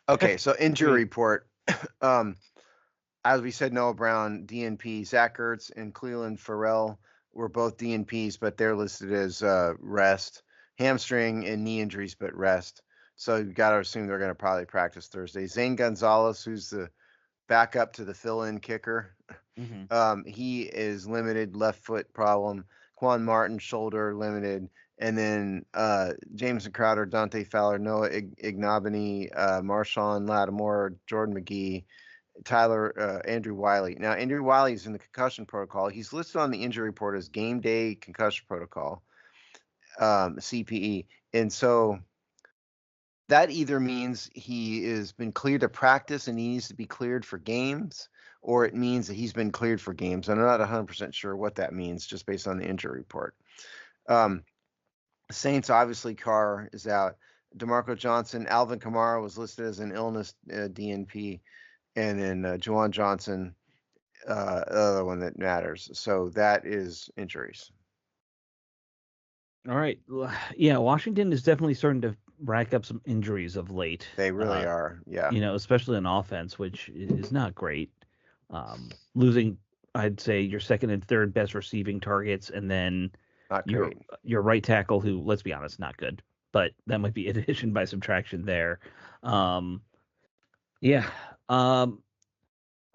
Okay, so injury report. As we said, Noah Brown, DNP. Zach Ertz and Cleveland Farrell were both DNPs, but they're listed as rest. Hamstring and knee injuries, but rest. So you've got to assume they're going to probably practice Thursday. Zane Gonzalez, who's the backup to the fill-in kicker, he is limited, left foot problem. Quan Martin, shoulder, limited. And then Jameson Crowder, Dante Fowler, Noah Ignabony, Marshawn Lattimore, Jordan McGee, Tyler, Andrew Wiley. Now, Andrew Wiley is in the concussion protocol. He's listed on the injury report as game day concussion protocol, CPE. And so that either means he has been cleared to practice and he needs to be cleared for games, or it means that he's been cleared for games. I'm not 100% sure what that means just based on the injury report. Saints, obviously, Carr is out. DeMarco Johnson, Alvin Kamara was listed as an illness DNP, and then Juwan Johnson, the other one that matters. So that is injuries. All right. Yeah, Washington is definitely starting to rack up some injuries of late. They really are, yeah. Especially on offense, which is not great. Losing, I'd say, your second and third best receiving targets, and then Not your great. your right tackle, who, let's be honest, not good, but that might be addition by subtraction there. Yeah. All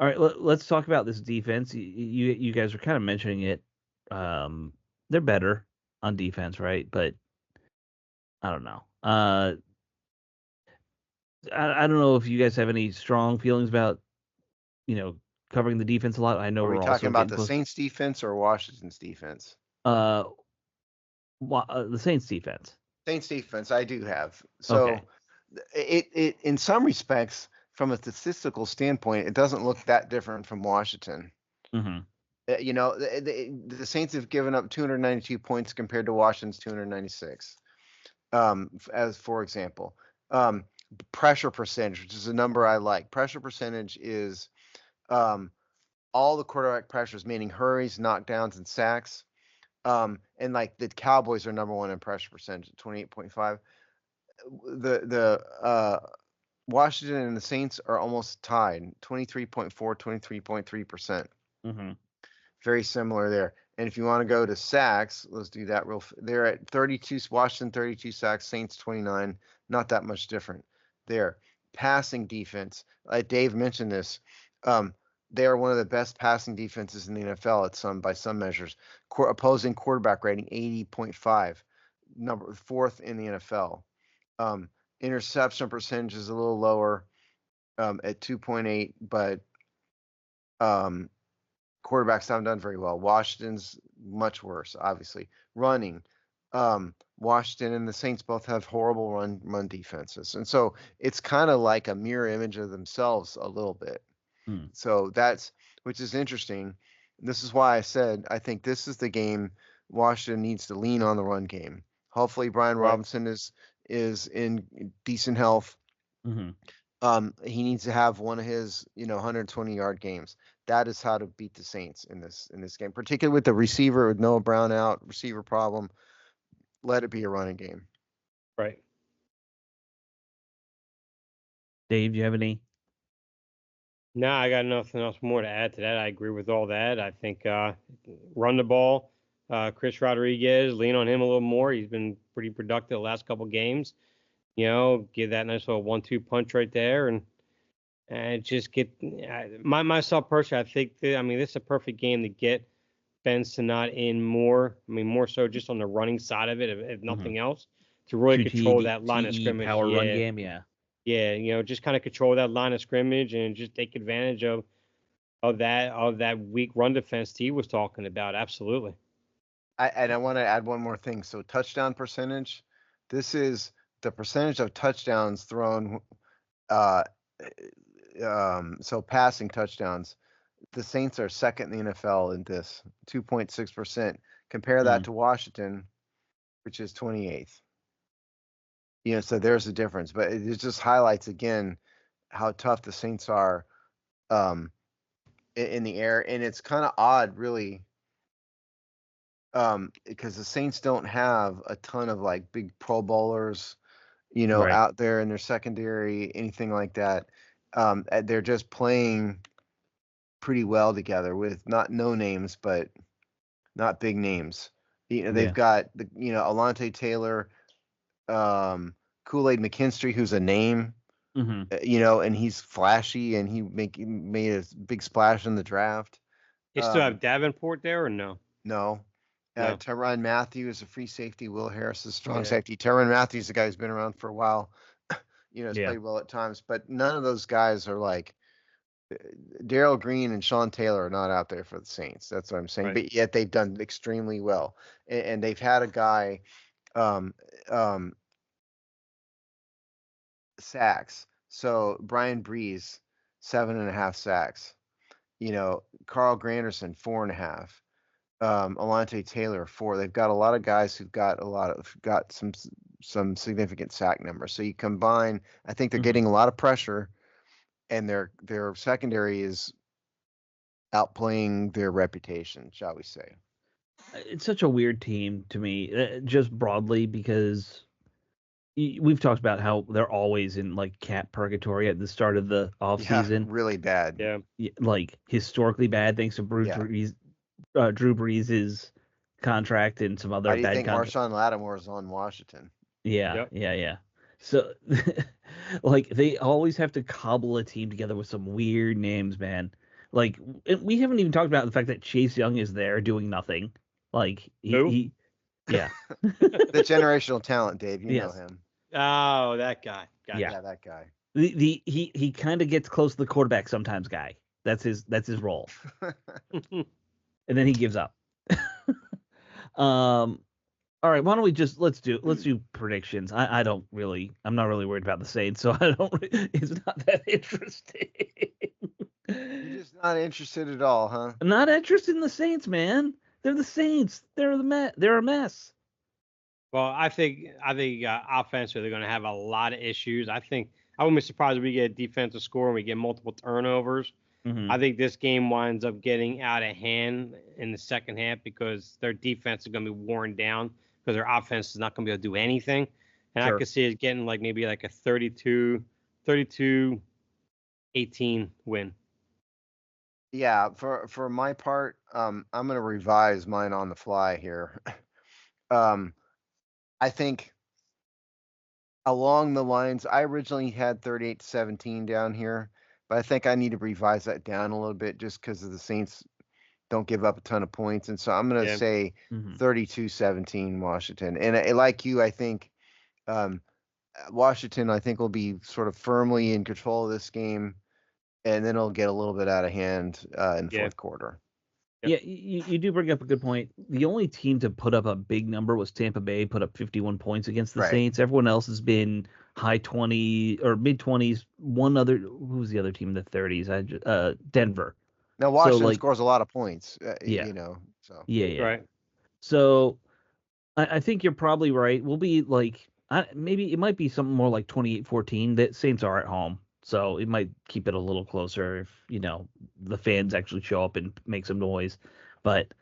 right, let's talk about this defense. You guys are kind of mentioning it. They're better on defense, right? But I don't know. I don't know if you guys have any strong feelings about, you know, covering the defense a lot. I know Are we we're talking also about getting the close. Saints defense or Washington's defense? Uh, the Saints defense. Saints defense, I do have. Okay. So it in some respects, from a statistical standpoint, it doesn't look that different from Washington. Mm-hmm. You know, the Saints have given up 292 points compared to Washington's 296. As for example, pressure percentage, which is a number I like. Pressure percentage is all the quarterback pressures, meaning hurries, knockdowns, and sacks. And like the Cowboys are number one in pressure percentage at 28.5. The Washington and the Saints are almost tied, 23.4, 23.3%. Mm-hmm. Very similar there. And if you want to go to sacks, let's do that they're at 32, Washington 32 sacks, Saints 29, not that much different there. Passing defense, Dave mentioned this. They are one of the best passing defenses in the NFL by some measures. Opposing quarterback rating 80.5, number fourth in the NFL. Interception percentage is a little lower at 2.8, but quarterbacks haven't done very well. Washington's much worse, obviously. Running, Washington and the Saints both have horrible run defenses, and so it's kind of like a mirror image of themselves a little bit. So which is interesting. This is why I said I think this is the game Washington needs to lean on the run game. Hopefully Brian Robinson is in decent health. Mm-hmm. He needs to have one of his 120-yard games. That is how to beat the Saints in this game, particularly with the receiver, with Noah Brown out, receiver problem. Let it be a running game. Right. Dave, do you have any? No, I got nothing else more to add to that. I agree with all that. I think run the ball. Chris Rodriguez, lean on him a little more. He's been pretty productive the last couple games. Give that nice little 1-2 punch right there, and just get myself personally. I think this is a perfect game to get Ben Sinnott in more. More so just on the running side of it, if nothing else, to really control that line of scrimmage. Power run game, yeah. Yeah, just kind of control that line of scrimmage and just take advantage of that weak run defense Steve was talking about. Absolutely. I want to add one more thing. So touchdown percentage. This is the percentage of touchdowns thrown. So passing touchdowns. The Saints are second in the NFL in this, 2.6%. Compare that to Washington, which is 28th. So there's a difference, but it just highlights again how tough the Saints are in the air, and it's kind of odd, really, because the Saints don't have a ton of like big Pro Bowlers, Right. out there in their secondary, anything like that. They're just playing pretty well together with not no names, but not big names. They've got Alontae Taylor. Kool-Aid McKinstry, who's a name, and he's flashy, and he made a big splash in the draft. You still have Davenport there or no? No. No. Tyrann Mathieu is a free safety. Will Harris is strong safety. Tyrann Mathieu is a guy who's been around for a while. Has played well at times, but none of those guys are like Darrell Green and Sean Taylor are not out there for the Saints. That's what I'm saying. Right. But yet they've done extremely well, and they've had a guy. Sacks. So Brian Breeze, 7.5 sacks. Carl Granderson, 4.5. Alontae Taylor, 4. They've got a lot of guys who've got some significant sack numbers. So you combine, I think they're getting a lot of pressure, and their secondary is outplaying their reputation, shall we say. It's such a weird team to me, just broadly, because we've talked about how they're always in like cap purgatory at the start of the offseason. Really bad. Yeah. Like historically bad, thanks to Drew Brees' contract and some other Why do you bad think contract. Marshawn Lattimore is on Washington? Yeah, Yep. yeah. So, like, they always have to cobble a team together with some weird names, man. Like, we haven't even talked about the fact that Chase Young is there doing nothing. Like, Who? yeah, The generational talent, Dave. You know yes, him. Oh, that guy. yeah. Yeah, that guy. He kind of gets close to the quarterback sometimes, guy. That's his role, and then he gives up. All right, why don't we just let's do predictions. I'm not really worried about the Saints, so it's not that interesting. You're just not interested at all, huh? I'm not interested in the Saints, man. They're the Saints. They're a mess. Well, I think offensively they're going to have a lot of issues. I wouldn't be surprised if we get a defensive score and we get multiple turnovers. Mhm. I think this game winds up getting out of hand in the second half because their defense is going to be worn down because their offense is not going to be able to do anything. And Sure. I could see it getting like maybe like a 32-18 win. Yeah, for my part, I'm gonna revise mine on the fly here. I think along the lines, I originally had 38-17 down here, but I think I need to revise that down a little bit just because of the Saints don't give up a ton of points, and so I'm gonna Yeah. say Mhm. 32-17 Washington. And like you, I think Washington, I think, will be sort of firmly in control of this game, and then it'll get a little bit out of hand in the Yeah. fourth quarter. Yeah, you do bring up a good point. The only team to put up a big number was Tampa Bay, put up 51 points against the Right. Saints. Everyone else has been high 20 or mid 20s. Who's the other team in the 30s? Denver. Now Washington like- scores a lot of points, Yeah. you know. So Yeah. Right. So I think you're probably right. We'll be like, maybe it might be something more like 28-14. The Saints are at home, so it might keep it a little closer if the fans actually show up and make some noise. But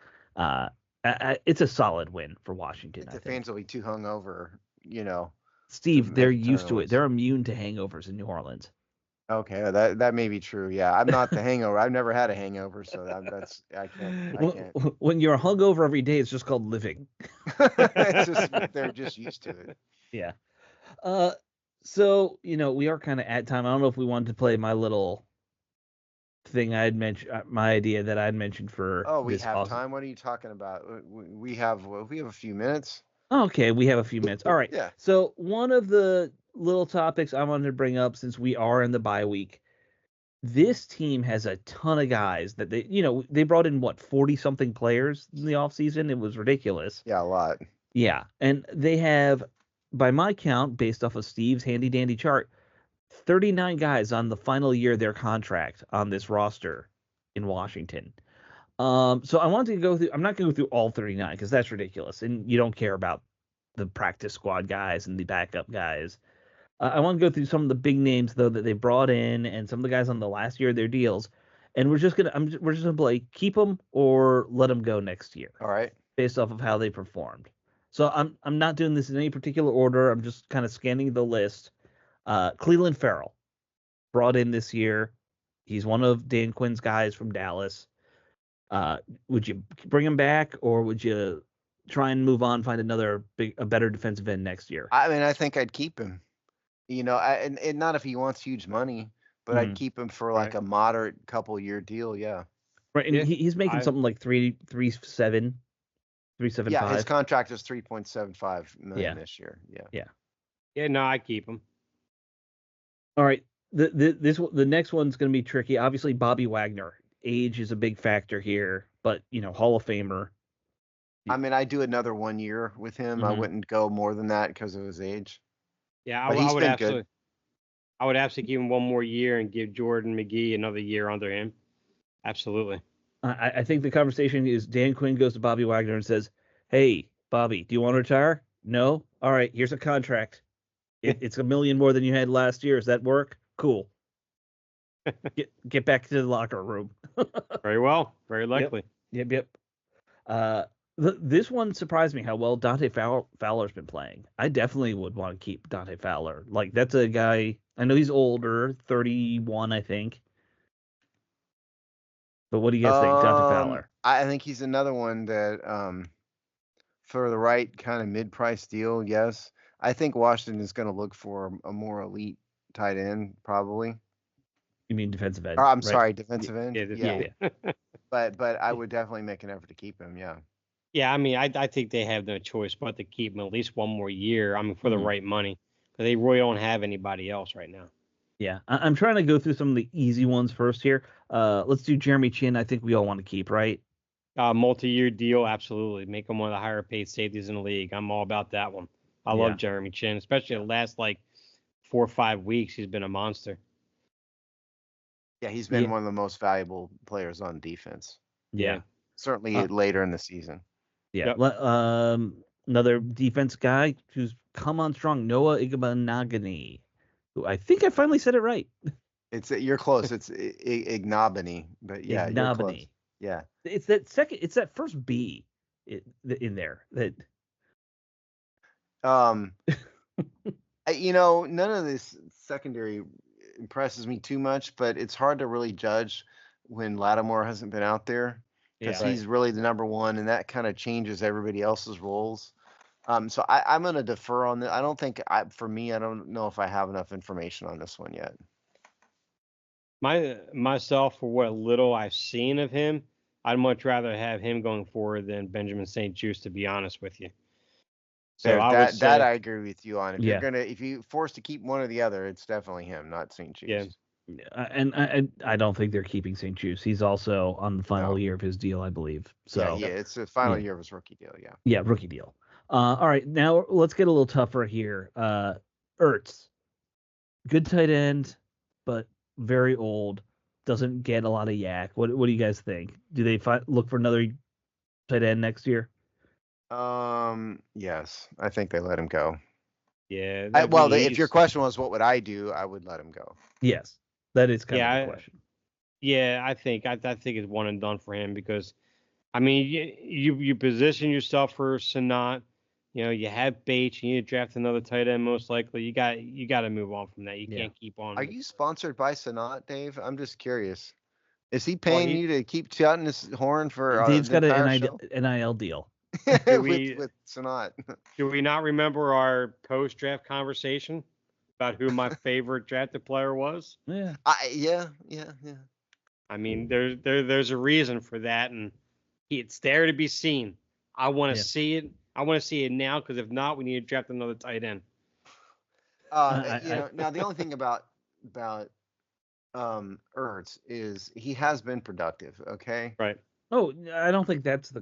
it's a solid win for Washington. the I think. fans will be too hungover, you know. Steve, they're make used to it. turnovers. They're immune to hangovers in New Orleans. Okay, that may be true. Yeah, I'm not the hangover. I've never had a hangover, so I can't. When you're hungover every day, it's just called living. It's just they're just used to it. Yeah. So we are kind of at time. I don't know if we wanted to play my little thing I had mentioned, my idea that I had mentioned for. Oh, we this have awesome- time. What are you talking about? We have a few minutes. Okay, we have a few minutes. All right. Yeah. So one of the little topics I wanted to bring up, since we are in the bye week, this team has a ton of guys that they brought in 40 something players in the offseason. It was ridiculous. Yeah, a lot. Yeah, and they have, by my count, based off of Steve's handy dandy chart, 39 guys on the final year of their contract on this roster in Washington. So I wanted to go through. I'm not going to go through all 39 because that's ridiculous, and you don't care about the practice squad guys and the backup guys. I want to go through some of the big names though that they brought in and some of the guys on the last year of their deals, and we're just gonna play keep them or let them go next year. All right. Based off of how they performed. So I'm not doing this in any particular order. I'm just kind of scanning the list. Cleveland Farrell brought in this year. He's one of Dan Quinn's guys from Dallas. Would you bring him back, or would you try and move on, find a better defensive end next year? I mean, I think I'd keep him. And not if he wants huge money, but I'd keep him for like a moderate couple year deal. Yeah. Right, and he's making something like 3.7, 3.75. Yeah, his contract is $3.75 million this year. Yeah. Yeah, no, I keep him. All right. The next one's going to be tricky. Obviously, Bobby Wagner. Age is a big factor here, but Hall of Famer. I mean, I'd do another 1 year with him. I wouldn't go more than that because of his age. Yeah, But I would absolutely. I would absolutely give him 1 more year and give Jordan McGee another year under him. Absolutely. I think the conversation is Dan Quinn goes to Bobby Wagner and says, "Hey, Bobby, do you want to retire? No? All right, here's a contract. It's $1 million more than you had last year. Does that work? Cool. Get back to the locker room." Very well. Very likely. Yep. This one surprised me how well Dante Fowler's been playing. I definitely would want to keep Dante Fowler. Like, that's a guy, I know he's older, 31, I think. But what do you guys think, Dante Fowler? I think he's another one that for the right kind of mid-price deal, yes. I think Washington is going to look for a more elite tight end, probably. You mean defensive end? Or I'm right? sorry, defensive end. Yeah. But I would definitely make an effort to keep him. Yeah. Yeah, I mean, I think they have no choice but to keep him at least one more year. I mean, for the Mhm. right money, because they really don't have anybody else right now. Yeah, I'm trying to go through some of the easy ones first here. Let's do Jeremy Chin. I think we all want to keep, right? Multi-year deal, absolutely. Make him one of the higher paid safeties in the league. I'm all about that one. I Yeah. love Jeremy Chin, especially the last like 4 or 5 weeks. He's been a monster. Yeah, he's been Yeah. one of the most valuable players on defense. Yeah. Certainly later in the season. Yeah. Yep. Another defense guy who's come on strong, Noah Igbenogany, who I think I finally said it right. You're close. It's ignominy, but yeah, you're close. Ignominy. Yeah. It's that first B in there that. None of this secondary impresses me too much, but it's hard to really judge when Lattimore hasn't been out there because he's really the number one, and that kind of changes everybody else's roles. So I'm going to defer on that. I don't think for me, I don't know if I have enough information on this one yet. Myself, for what little I've seen of him, I'd much rather have him going forward than Benjamin St-Juste, to be honest with you. So that I agree with you on. Yeah. If you're forced to keep one or the other, it's definitely him, not St-Juste. Yeah. And I don't think they're keeping St-Juste. He's also on the final year of his deal, I believe. So yeah, it's the final year of his rookie deal. Yeah. Yeah, rookie deal. All right, now let's get a little tougher here. Ertz, good tight end, but very old. Doesn't get a lot of yak. What do you guys think? Do they look for another tight end next year? Yes, I think they let him go. Yeah. If your question was what would I do, I would let him go. Yes, that is kind of the question. Yeah, I think it's one and done for him because, I mean, you position yourself for Sanat. You have Bates. You need to draft another tight end most likely. You got to move on from that. You can't keep on. Are you sponsored by Sanat, Dave? I'm just curious. Is he paying you to keep shouting his horn for? Dave's got an NIL deal with Sanat. Do we not remember our post-draft conversation about who my favorite drafted player was? Yeah. Yeah. I mean, there's a reason for that, and it's there to be seen. I want to see it. I want to see it now because if not, we need to draft another tight end. Now the only thing about Ertz is he has been productive. Okay. Right. Oh, I don't think that's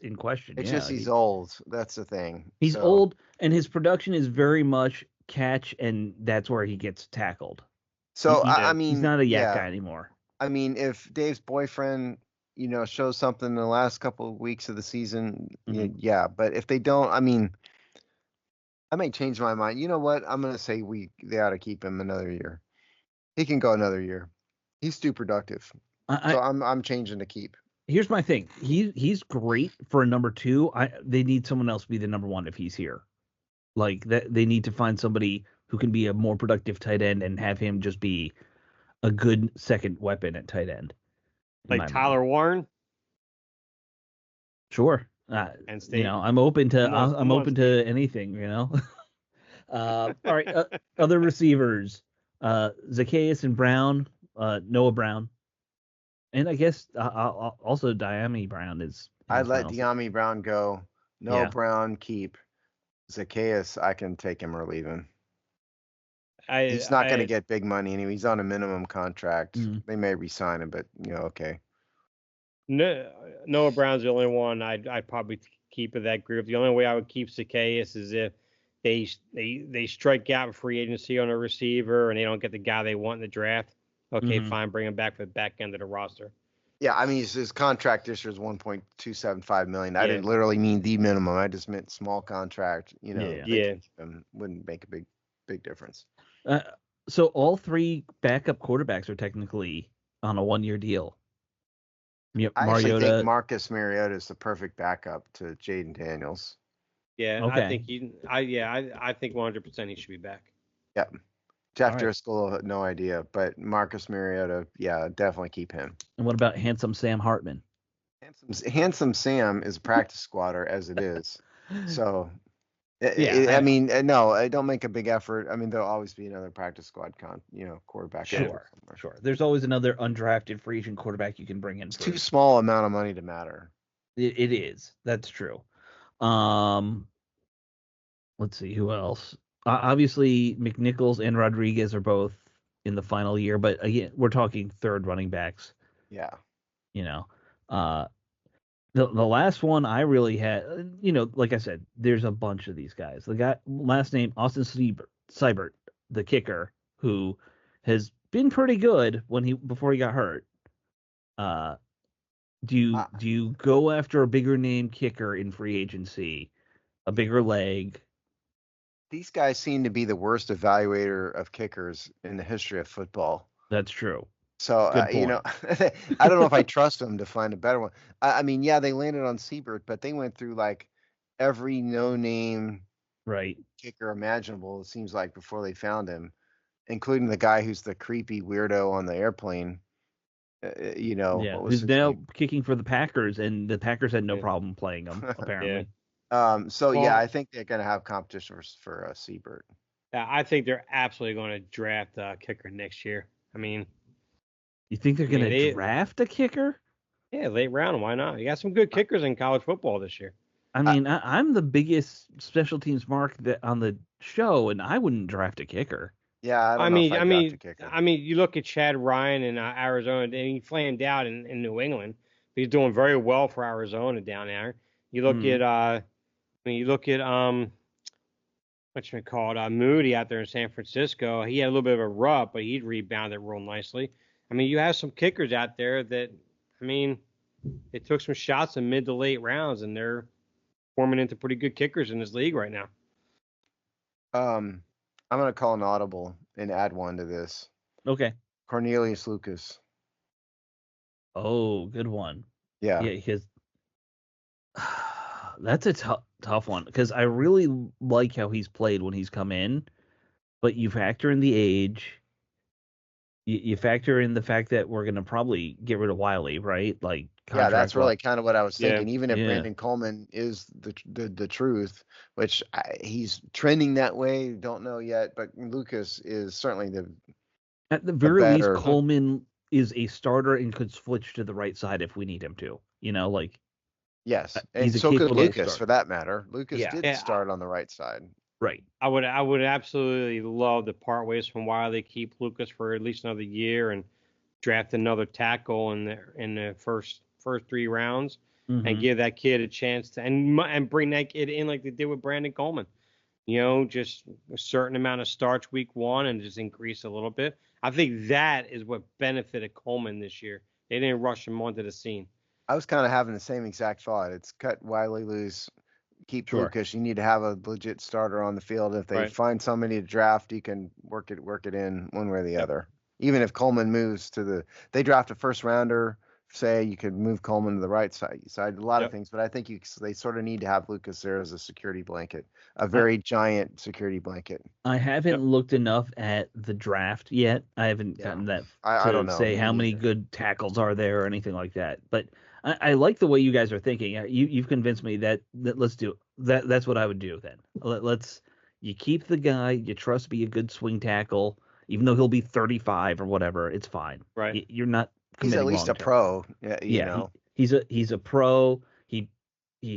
in question. It's just he's old. That's the thing. He's old, and his production is very much catch, and that's where he gets tackled. So I mean, he's not a yak guy anymore. I mean, if Dave's boyfriend, shows something in the last couple of weeks of the season, yeah. But if they don't, I mean, I may change my mind. You know what? I'm gonna say they ought to keep him another year. He can go another year. He's too productive. So I'm changing to keep. Here's my thing. He's great for a number 2. They need someone else to be the number 1 if he's here. Like that, they need to find somebody who can be a more productive tight end and have him just be a good second weapon at tight end. Like Tyler Warren. Sure. And State. I'm open to anything. All right. Other receivers. Zacchaeus and Brown. Noah Brown. And I guess also Dyami Brown is. I'd let Dyami Brown go. Noah Brown keep. Zacchaeus, I can take him or leave him. He's not going to get big money anyway. He's on a minimum contract. They may re-sign him, but okay. Noah Brown's the only one I'd probably keep of that group. The only way I would keep Zacchaeus is if they strike out in free agency on a receiver and they don't get the guy they want in the draft. Okay, fine, bring him back for the back end of the roster. Yeah, I mean his contract this year is $1.275 million. I didn't literally mean the minimum. I just meant small contract. Wouldn't make a big difference. So all 3 backup quarterbacks are technically on a 1-year deal. I actually think Marcus Mariota is the perfect backup to Jaden Daniels. Yeah, okay. I think 100% he should be back. Yep. Jeff Driscoll, no idea, but Marcus Mariota, definitely keep him. And what about handsome Sam Hartman? Handsome Sam is a practice squatter as it is. So, Yeah, I mean, no, I don't make a big effort. I mean, there'll always be another practice squad quarterback. out there sure, somewhere. sure. There's always another undrafted free agent quarterback you can bring in It's for. too small amount of money to matter. It is. That's true. Um, let's see who else. Obviously, McNichols and Rodriguez are both in the final year, but again, we're talking third running backs. Yeah. You know, uh, the last one I really had, like I said, there's a bunch of these guys. The guy last name Austin Seibert, the kicker, who has been pretty good before he got hurt. Uh, do you go after a bigger name kicker in free agency, a bigger leg? These guys seem to be the worst evaluator of kickers in the history of football. That's true. So, Good point. I don't know if I trust them to find a better one. I mean, yeah, they landed on Siebert, but they went through like every no-name Right. kicker imaginable, it seems like, before they found him, including the guy who's the creepy weirdo on the airplane. Yeah. What was Who's his now name? kicking for the Packers, and the Packers had no Yeah. problem playing him, apparently. So, Well- yeah, I think they're going to have competition for Siebert. Yeah, I think they're absolutely going to draft a kicker next year. I mean, You think they're going to draft a kicker? yeah, late round. Why not? You got some good kickers in college football this year. I mean, I'm the biggest special teams mark on the show, and I wouldn't draft a kicker. Yeah, I don't know if I'd draft a kicker. I mean, you look at Chad Ryan in Arizona, and he flanned out in New England. He's doing very well for Arizona down there. You look at Moody out there in San Francisco. He had a little bit of a rut, but he'd rebounded real nicely. I mean, you have some kickers out there that, I mean, they took some shots in mid to late rounds, and they're forming into pretty good kickers in this league right now. I'm going to call an audible and add one to this. Okay. Cornelius Lucas. Oh, good one. Yeah. Yeah, because that's a tough one, because I really like how he's played when he's come in, but you factor in the age. You factor in the fact that we're going to probably get rid of Wiley, right? Like, Yeah, that's really kind of what I was thinking. Yeah. Even if Brandon Coleman is the truth, which he's trending that way, don't know yet. But Lucas is certainly at the very least, better- Coleman is a starter and could switch to the right side if we need him to. Like, yes, and he's a so could capable Lucas starter. for that matter. Lucas Yeah. did Yeah. start on the right side. right. I would absolutely love to part ways from Wiley, keep Lucas for at least another year, and draft another tackle in the first 3 rounds, and Mhm. give that kid a chance to and bring that kid in like they did with Brandon Coleman. Just a certain amount of starts week 1 and just increase a little bit. I think that is what benefited Coleman this year. They didn't rush him onto the scene. I was kind of having the same exact thought. It's cut Wiley loose, keep Sure. Lucas. You need to have a legit starter on the field. If they Right. find somebody to draft, you can work it in one way or the other. Even if Coleman moves they draft a first rounder, say you could move Coleman to the right side, a lot of things, but I think they sort of need to have Lucas there as a security blanket, a very giant security blanket. I haven't looked enough at the draft yet. I haven't gotten that I don't know. say Me how many neither. good tackles are there or anything like that. But I like the way you guys are thinking. You've convinced me that let's do that. That's what I would do then. You keep the guy you trust be a good swing tackle, even though he'll be 35 or whatever. It's fine. Right. You're not. He's at least a long-term. pro. Yeah, he's a pro. He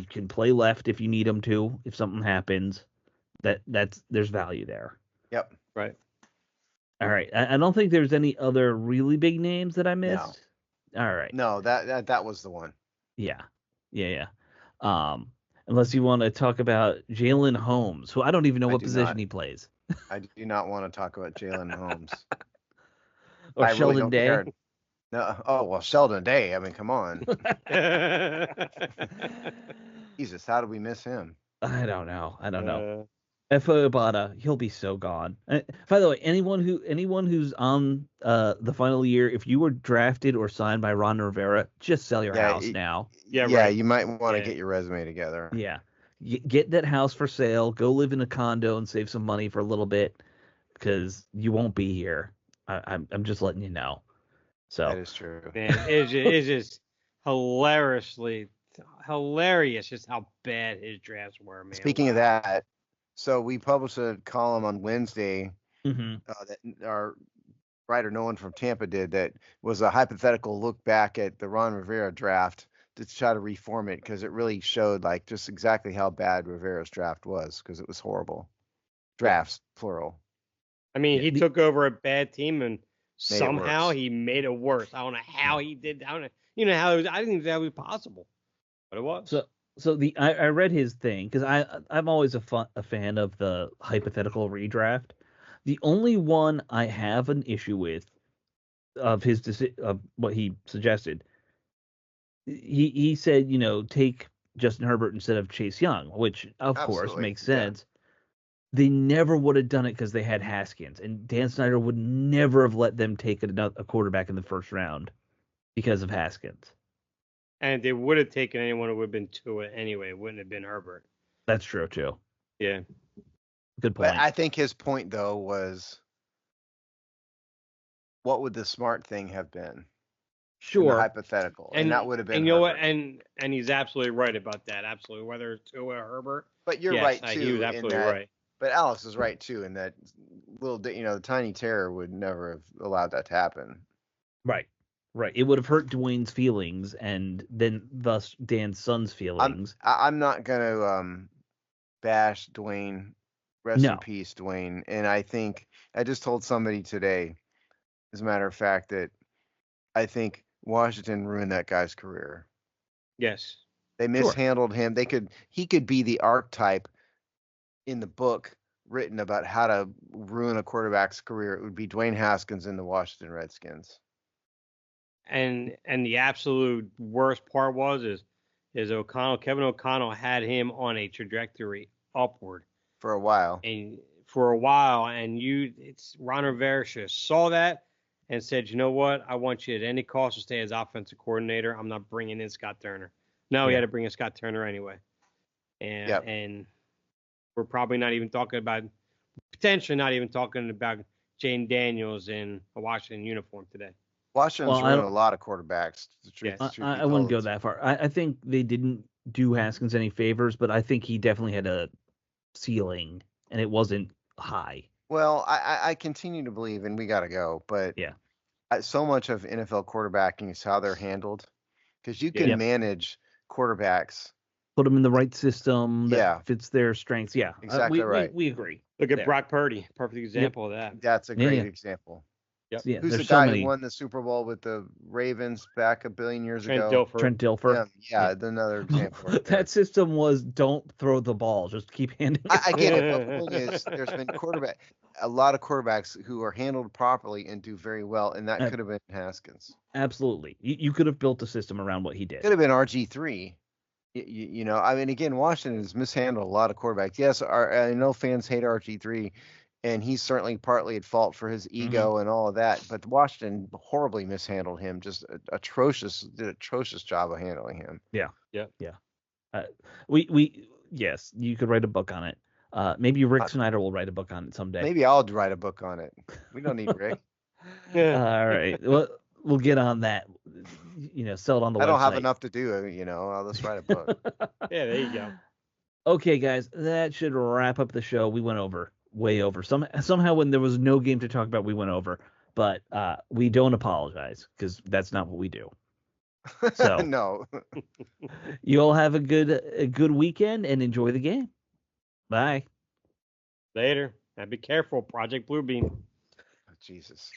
can play left if you need him to. If something happens, there's value there. Yep. Right. All right. I don't think there's any other really big names that I missed. All right. No, that was the one. Yeah. Unless you want to talk about Jalen Holmes, who I don't even know what do position not. he plays. I do not want to talk about Jalen Holmes. Or I really Sheldon don't Day. care. No. Oh well, Sheldon Day. I mean, come on. Jesus, how did we miss him? I don't know. Efo Ibada, he'll be so gone. By the way, anyone who's on the final year, if you were drafted or signed by Ron Rivera, just sell your house now. Yeah, Yeah, right. you might want to Yeah. get your resume together. Yeah, get that house for sale. Go live in a condo and save some money for a little bit, because you won't be here. I'm just letting you know. So That is true. Man, it's just hilariously hilarious just how bad his drafts were, man. Speaking of that, so we published a column on Wednesday Mm-hmm. that our writer, no one from Tampa, did, that was a hypothetical look back at the Ron Rivera draft to try to reform it, because it really showed like just exactly how bad Rivera's draft was, because it was horrible. Drafts, plural. I mean, Yeah, he took over a bad team and Made it somehow worse. he made it worse. I don't know how he did. I don't know. You know how it was, I didn't think that was possible, but it was. So I read his thing because I'm always a fan of the hypothetical redraft. The only one I have an issue with of of what he suggested, he said, take Justin Herbert instead of Chase Young, which of course Absolutely, makes yeah. sense. They never would have done it because they had Haskins, and Dan Snyder would never have let them take a quarterback in the first round because of Haskins. And they would have taken anyone who would have been to it anyway. It wouldn't have been Herbert. That's true too. Yeah. Good point. But I think his point though was, what would the smart thing have been? In the Sure. hypothetical, and that would have been. And you know what? Herbert. And he's absolutely right about that. Absolutely, whether it's Tua or Herbert. But you're yes, right too. He was in absolutely that, right. But Alex is right too in that the tiny terror would never have allowed that to happen. Right. It would have hurt Dwayne's feelings, and then thus Dan's son's feelings. I'm not gonna bash Dwayne. Rest No. in peace, Dwayne. And I think I just told somebody today, as a matter of fact, that I think Washington ruined that guy's career. Yes. They mishandled him. He could be the archetype in the book written about how to ruin a quarterback's career. It would be Dwayne Haskins in the Washington Redskins. And the absolute worst part is Kevin O'Connell had him on a trajectory upward For a while. and Ron Rivera saw that and said, you know what, I want you at any cost to stay as offensive coordinator. I'm not bringing in Scott Turner. No, he had to bring in Scott Turner anyway. And we're probably potentially not even talking about Jane Daniels in a Washington uniform today. Washington's ruined a lot of quarterbacks. I wouldn't go that far. I think they didn't do Haskins any favors, but I think he definitely had a ceiling, and it wasn't high. Well, I continue to believe, and we got to go, but so much of NFL quarterbacking is how they're handled, because you can manage quarterbacks. Put them in the right system that fits their strengths. Yeah, exactly right. We agree. Look at Brock Purdy, perfect example of that. That's a great example. Yep. Yeah, who's the guy who won the Super Bowl with the Ravens back a billion years ago? Trent Dilfer. Yeah, another example. Right that system was don't throw the ball, just keep handing it. I get it, but the point is, there's been a lot of quarterbacks who are handled properly and do very well, and that could have been Haskins. Absolutely. You could have built a system around what he did. Could have been RG3. I mean, again, Washington has mishandled a lot of quarterbacks. Yes, I know fans hate RG3, and he's certainly partly at fault for his ego and all of that. But Washington horribly mishandled him. Just did an atrocious job of handling him. Yeah. Yes, you could write a book on it. Maybe Rick Snyder will write a book on it someday. Maybe I'll write a book on it. We don't need Rick. All right. Well, we'll get on that. Sell it on the website. I don't have enough to do. I'll just write a book. Yeah, there you go. Okay, guys, that should wrap up the show. We went way over. Somehow when there was no game to talk about, we went over. But we don't apologize, because that's not what we do. So no. You all have a good weekend and enjoy the game. Bye. Later. Now be careful, Project Bluebeam. Oh, Jesus.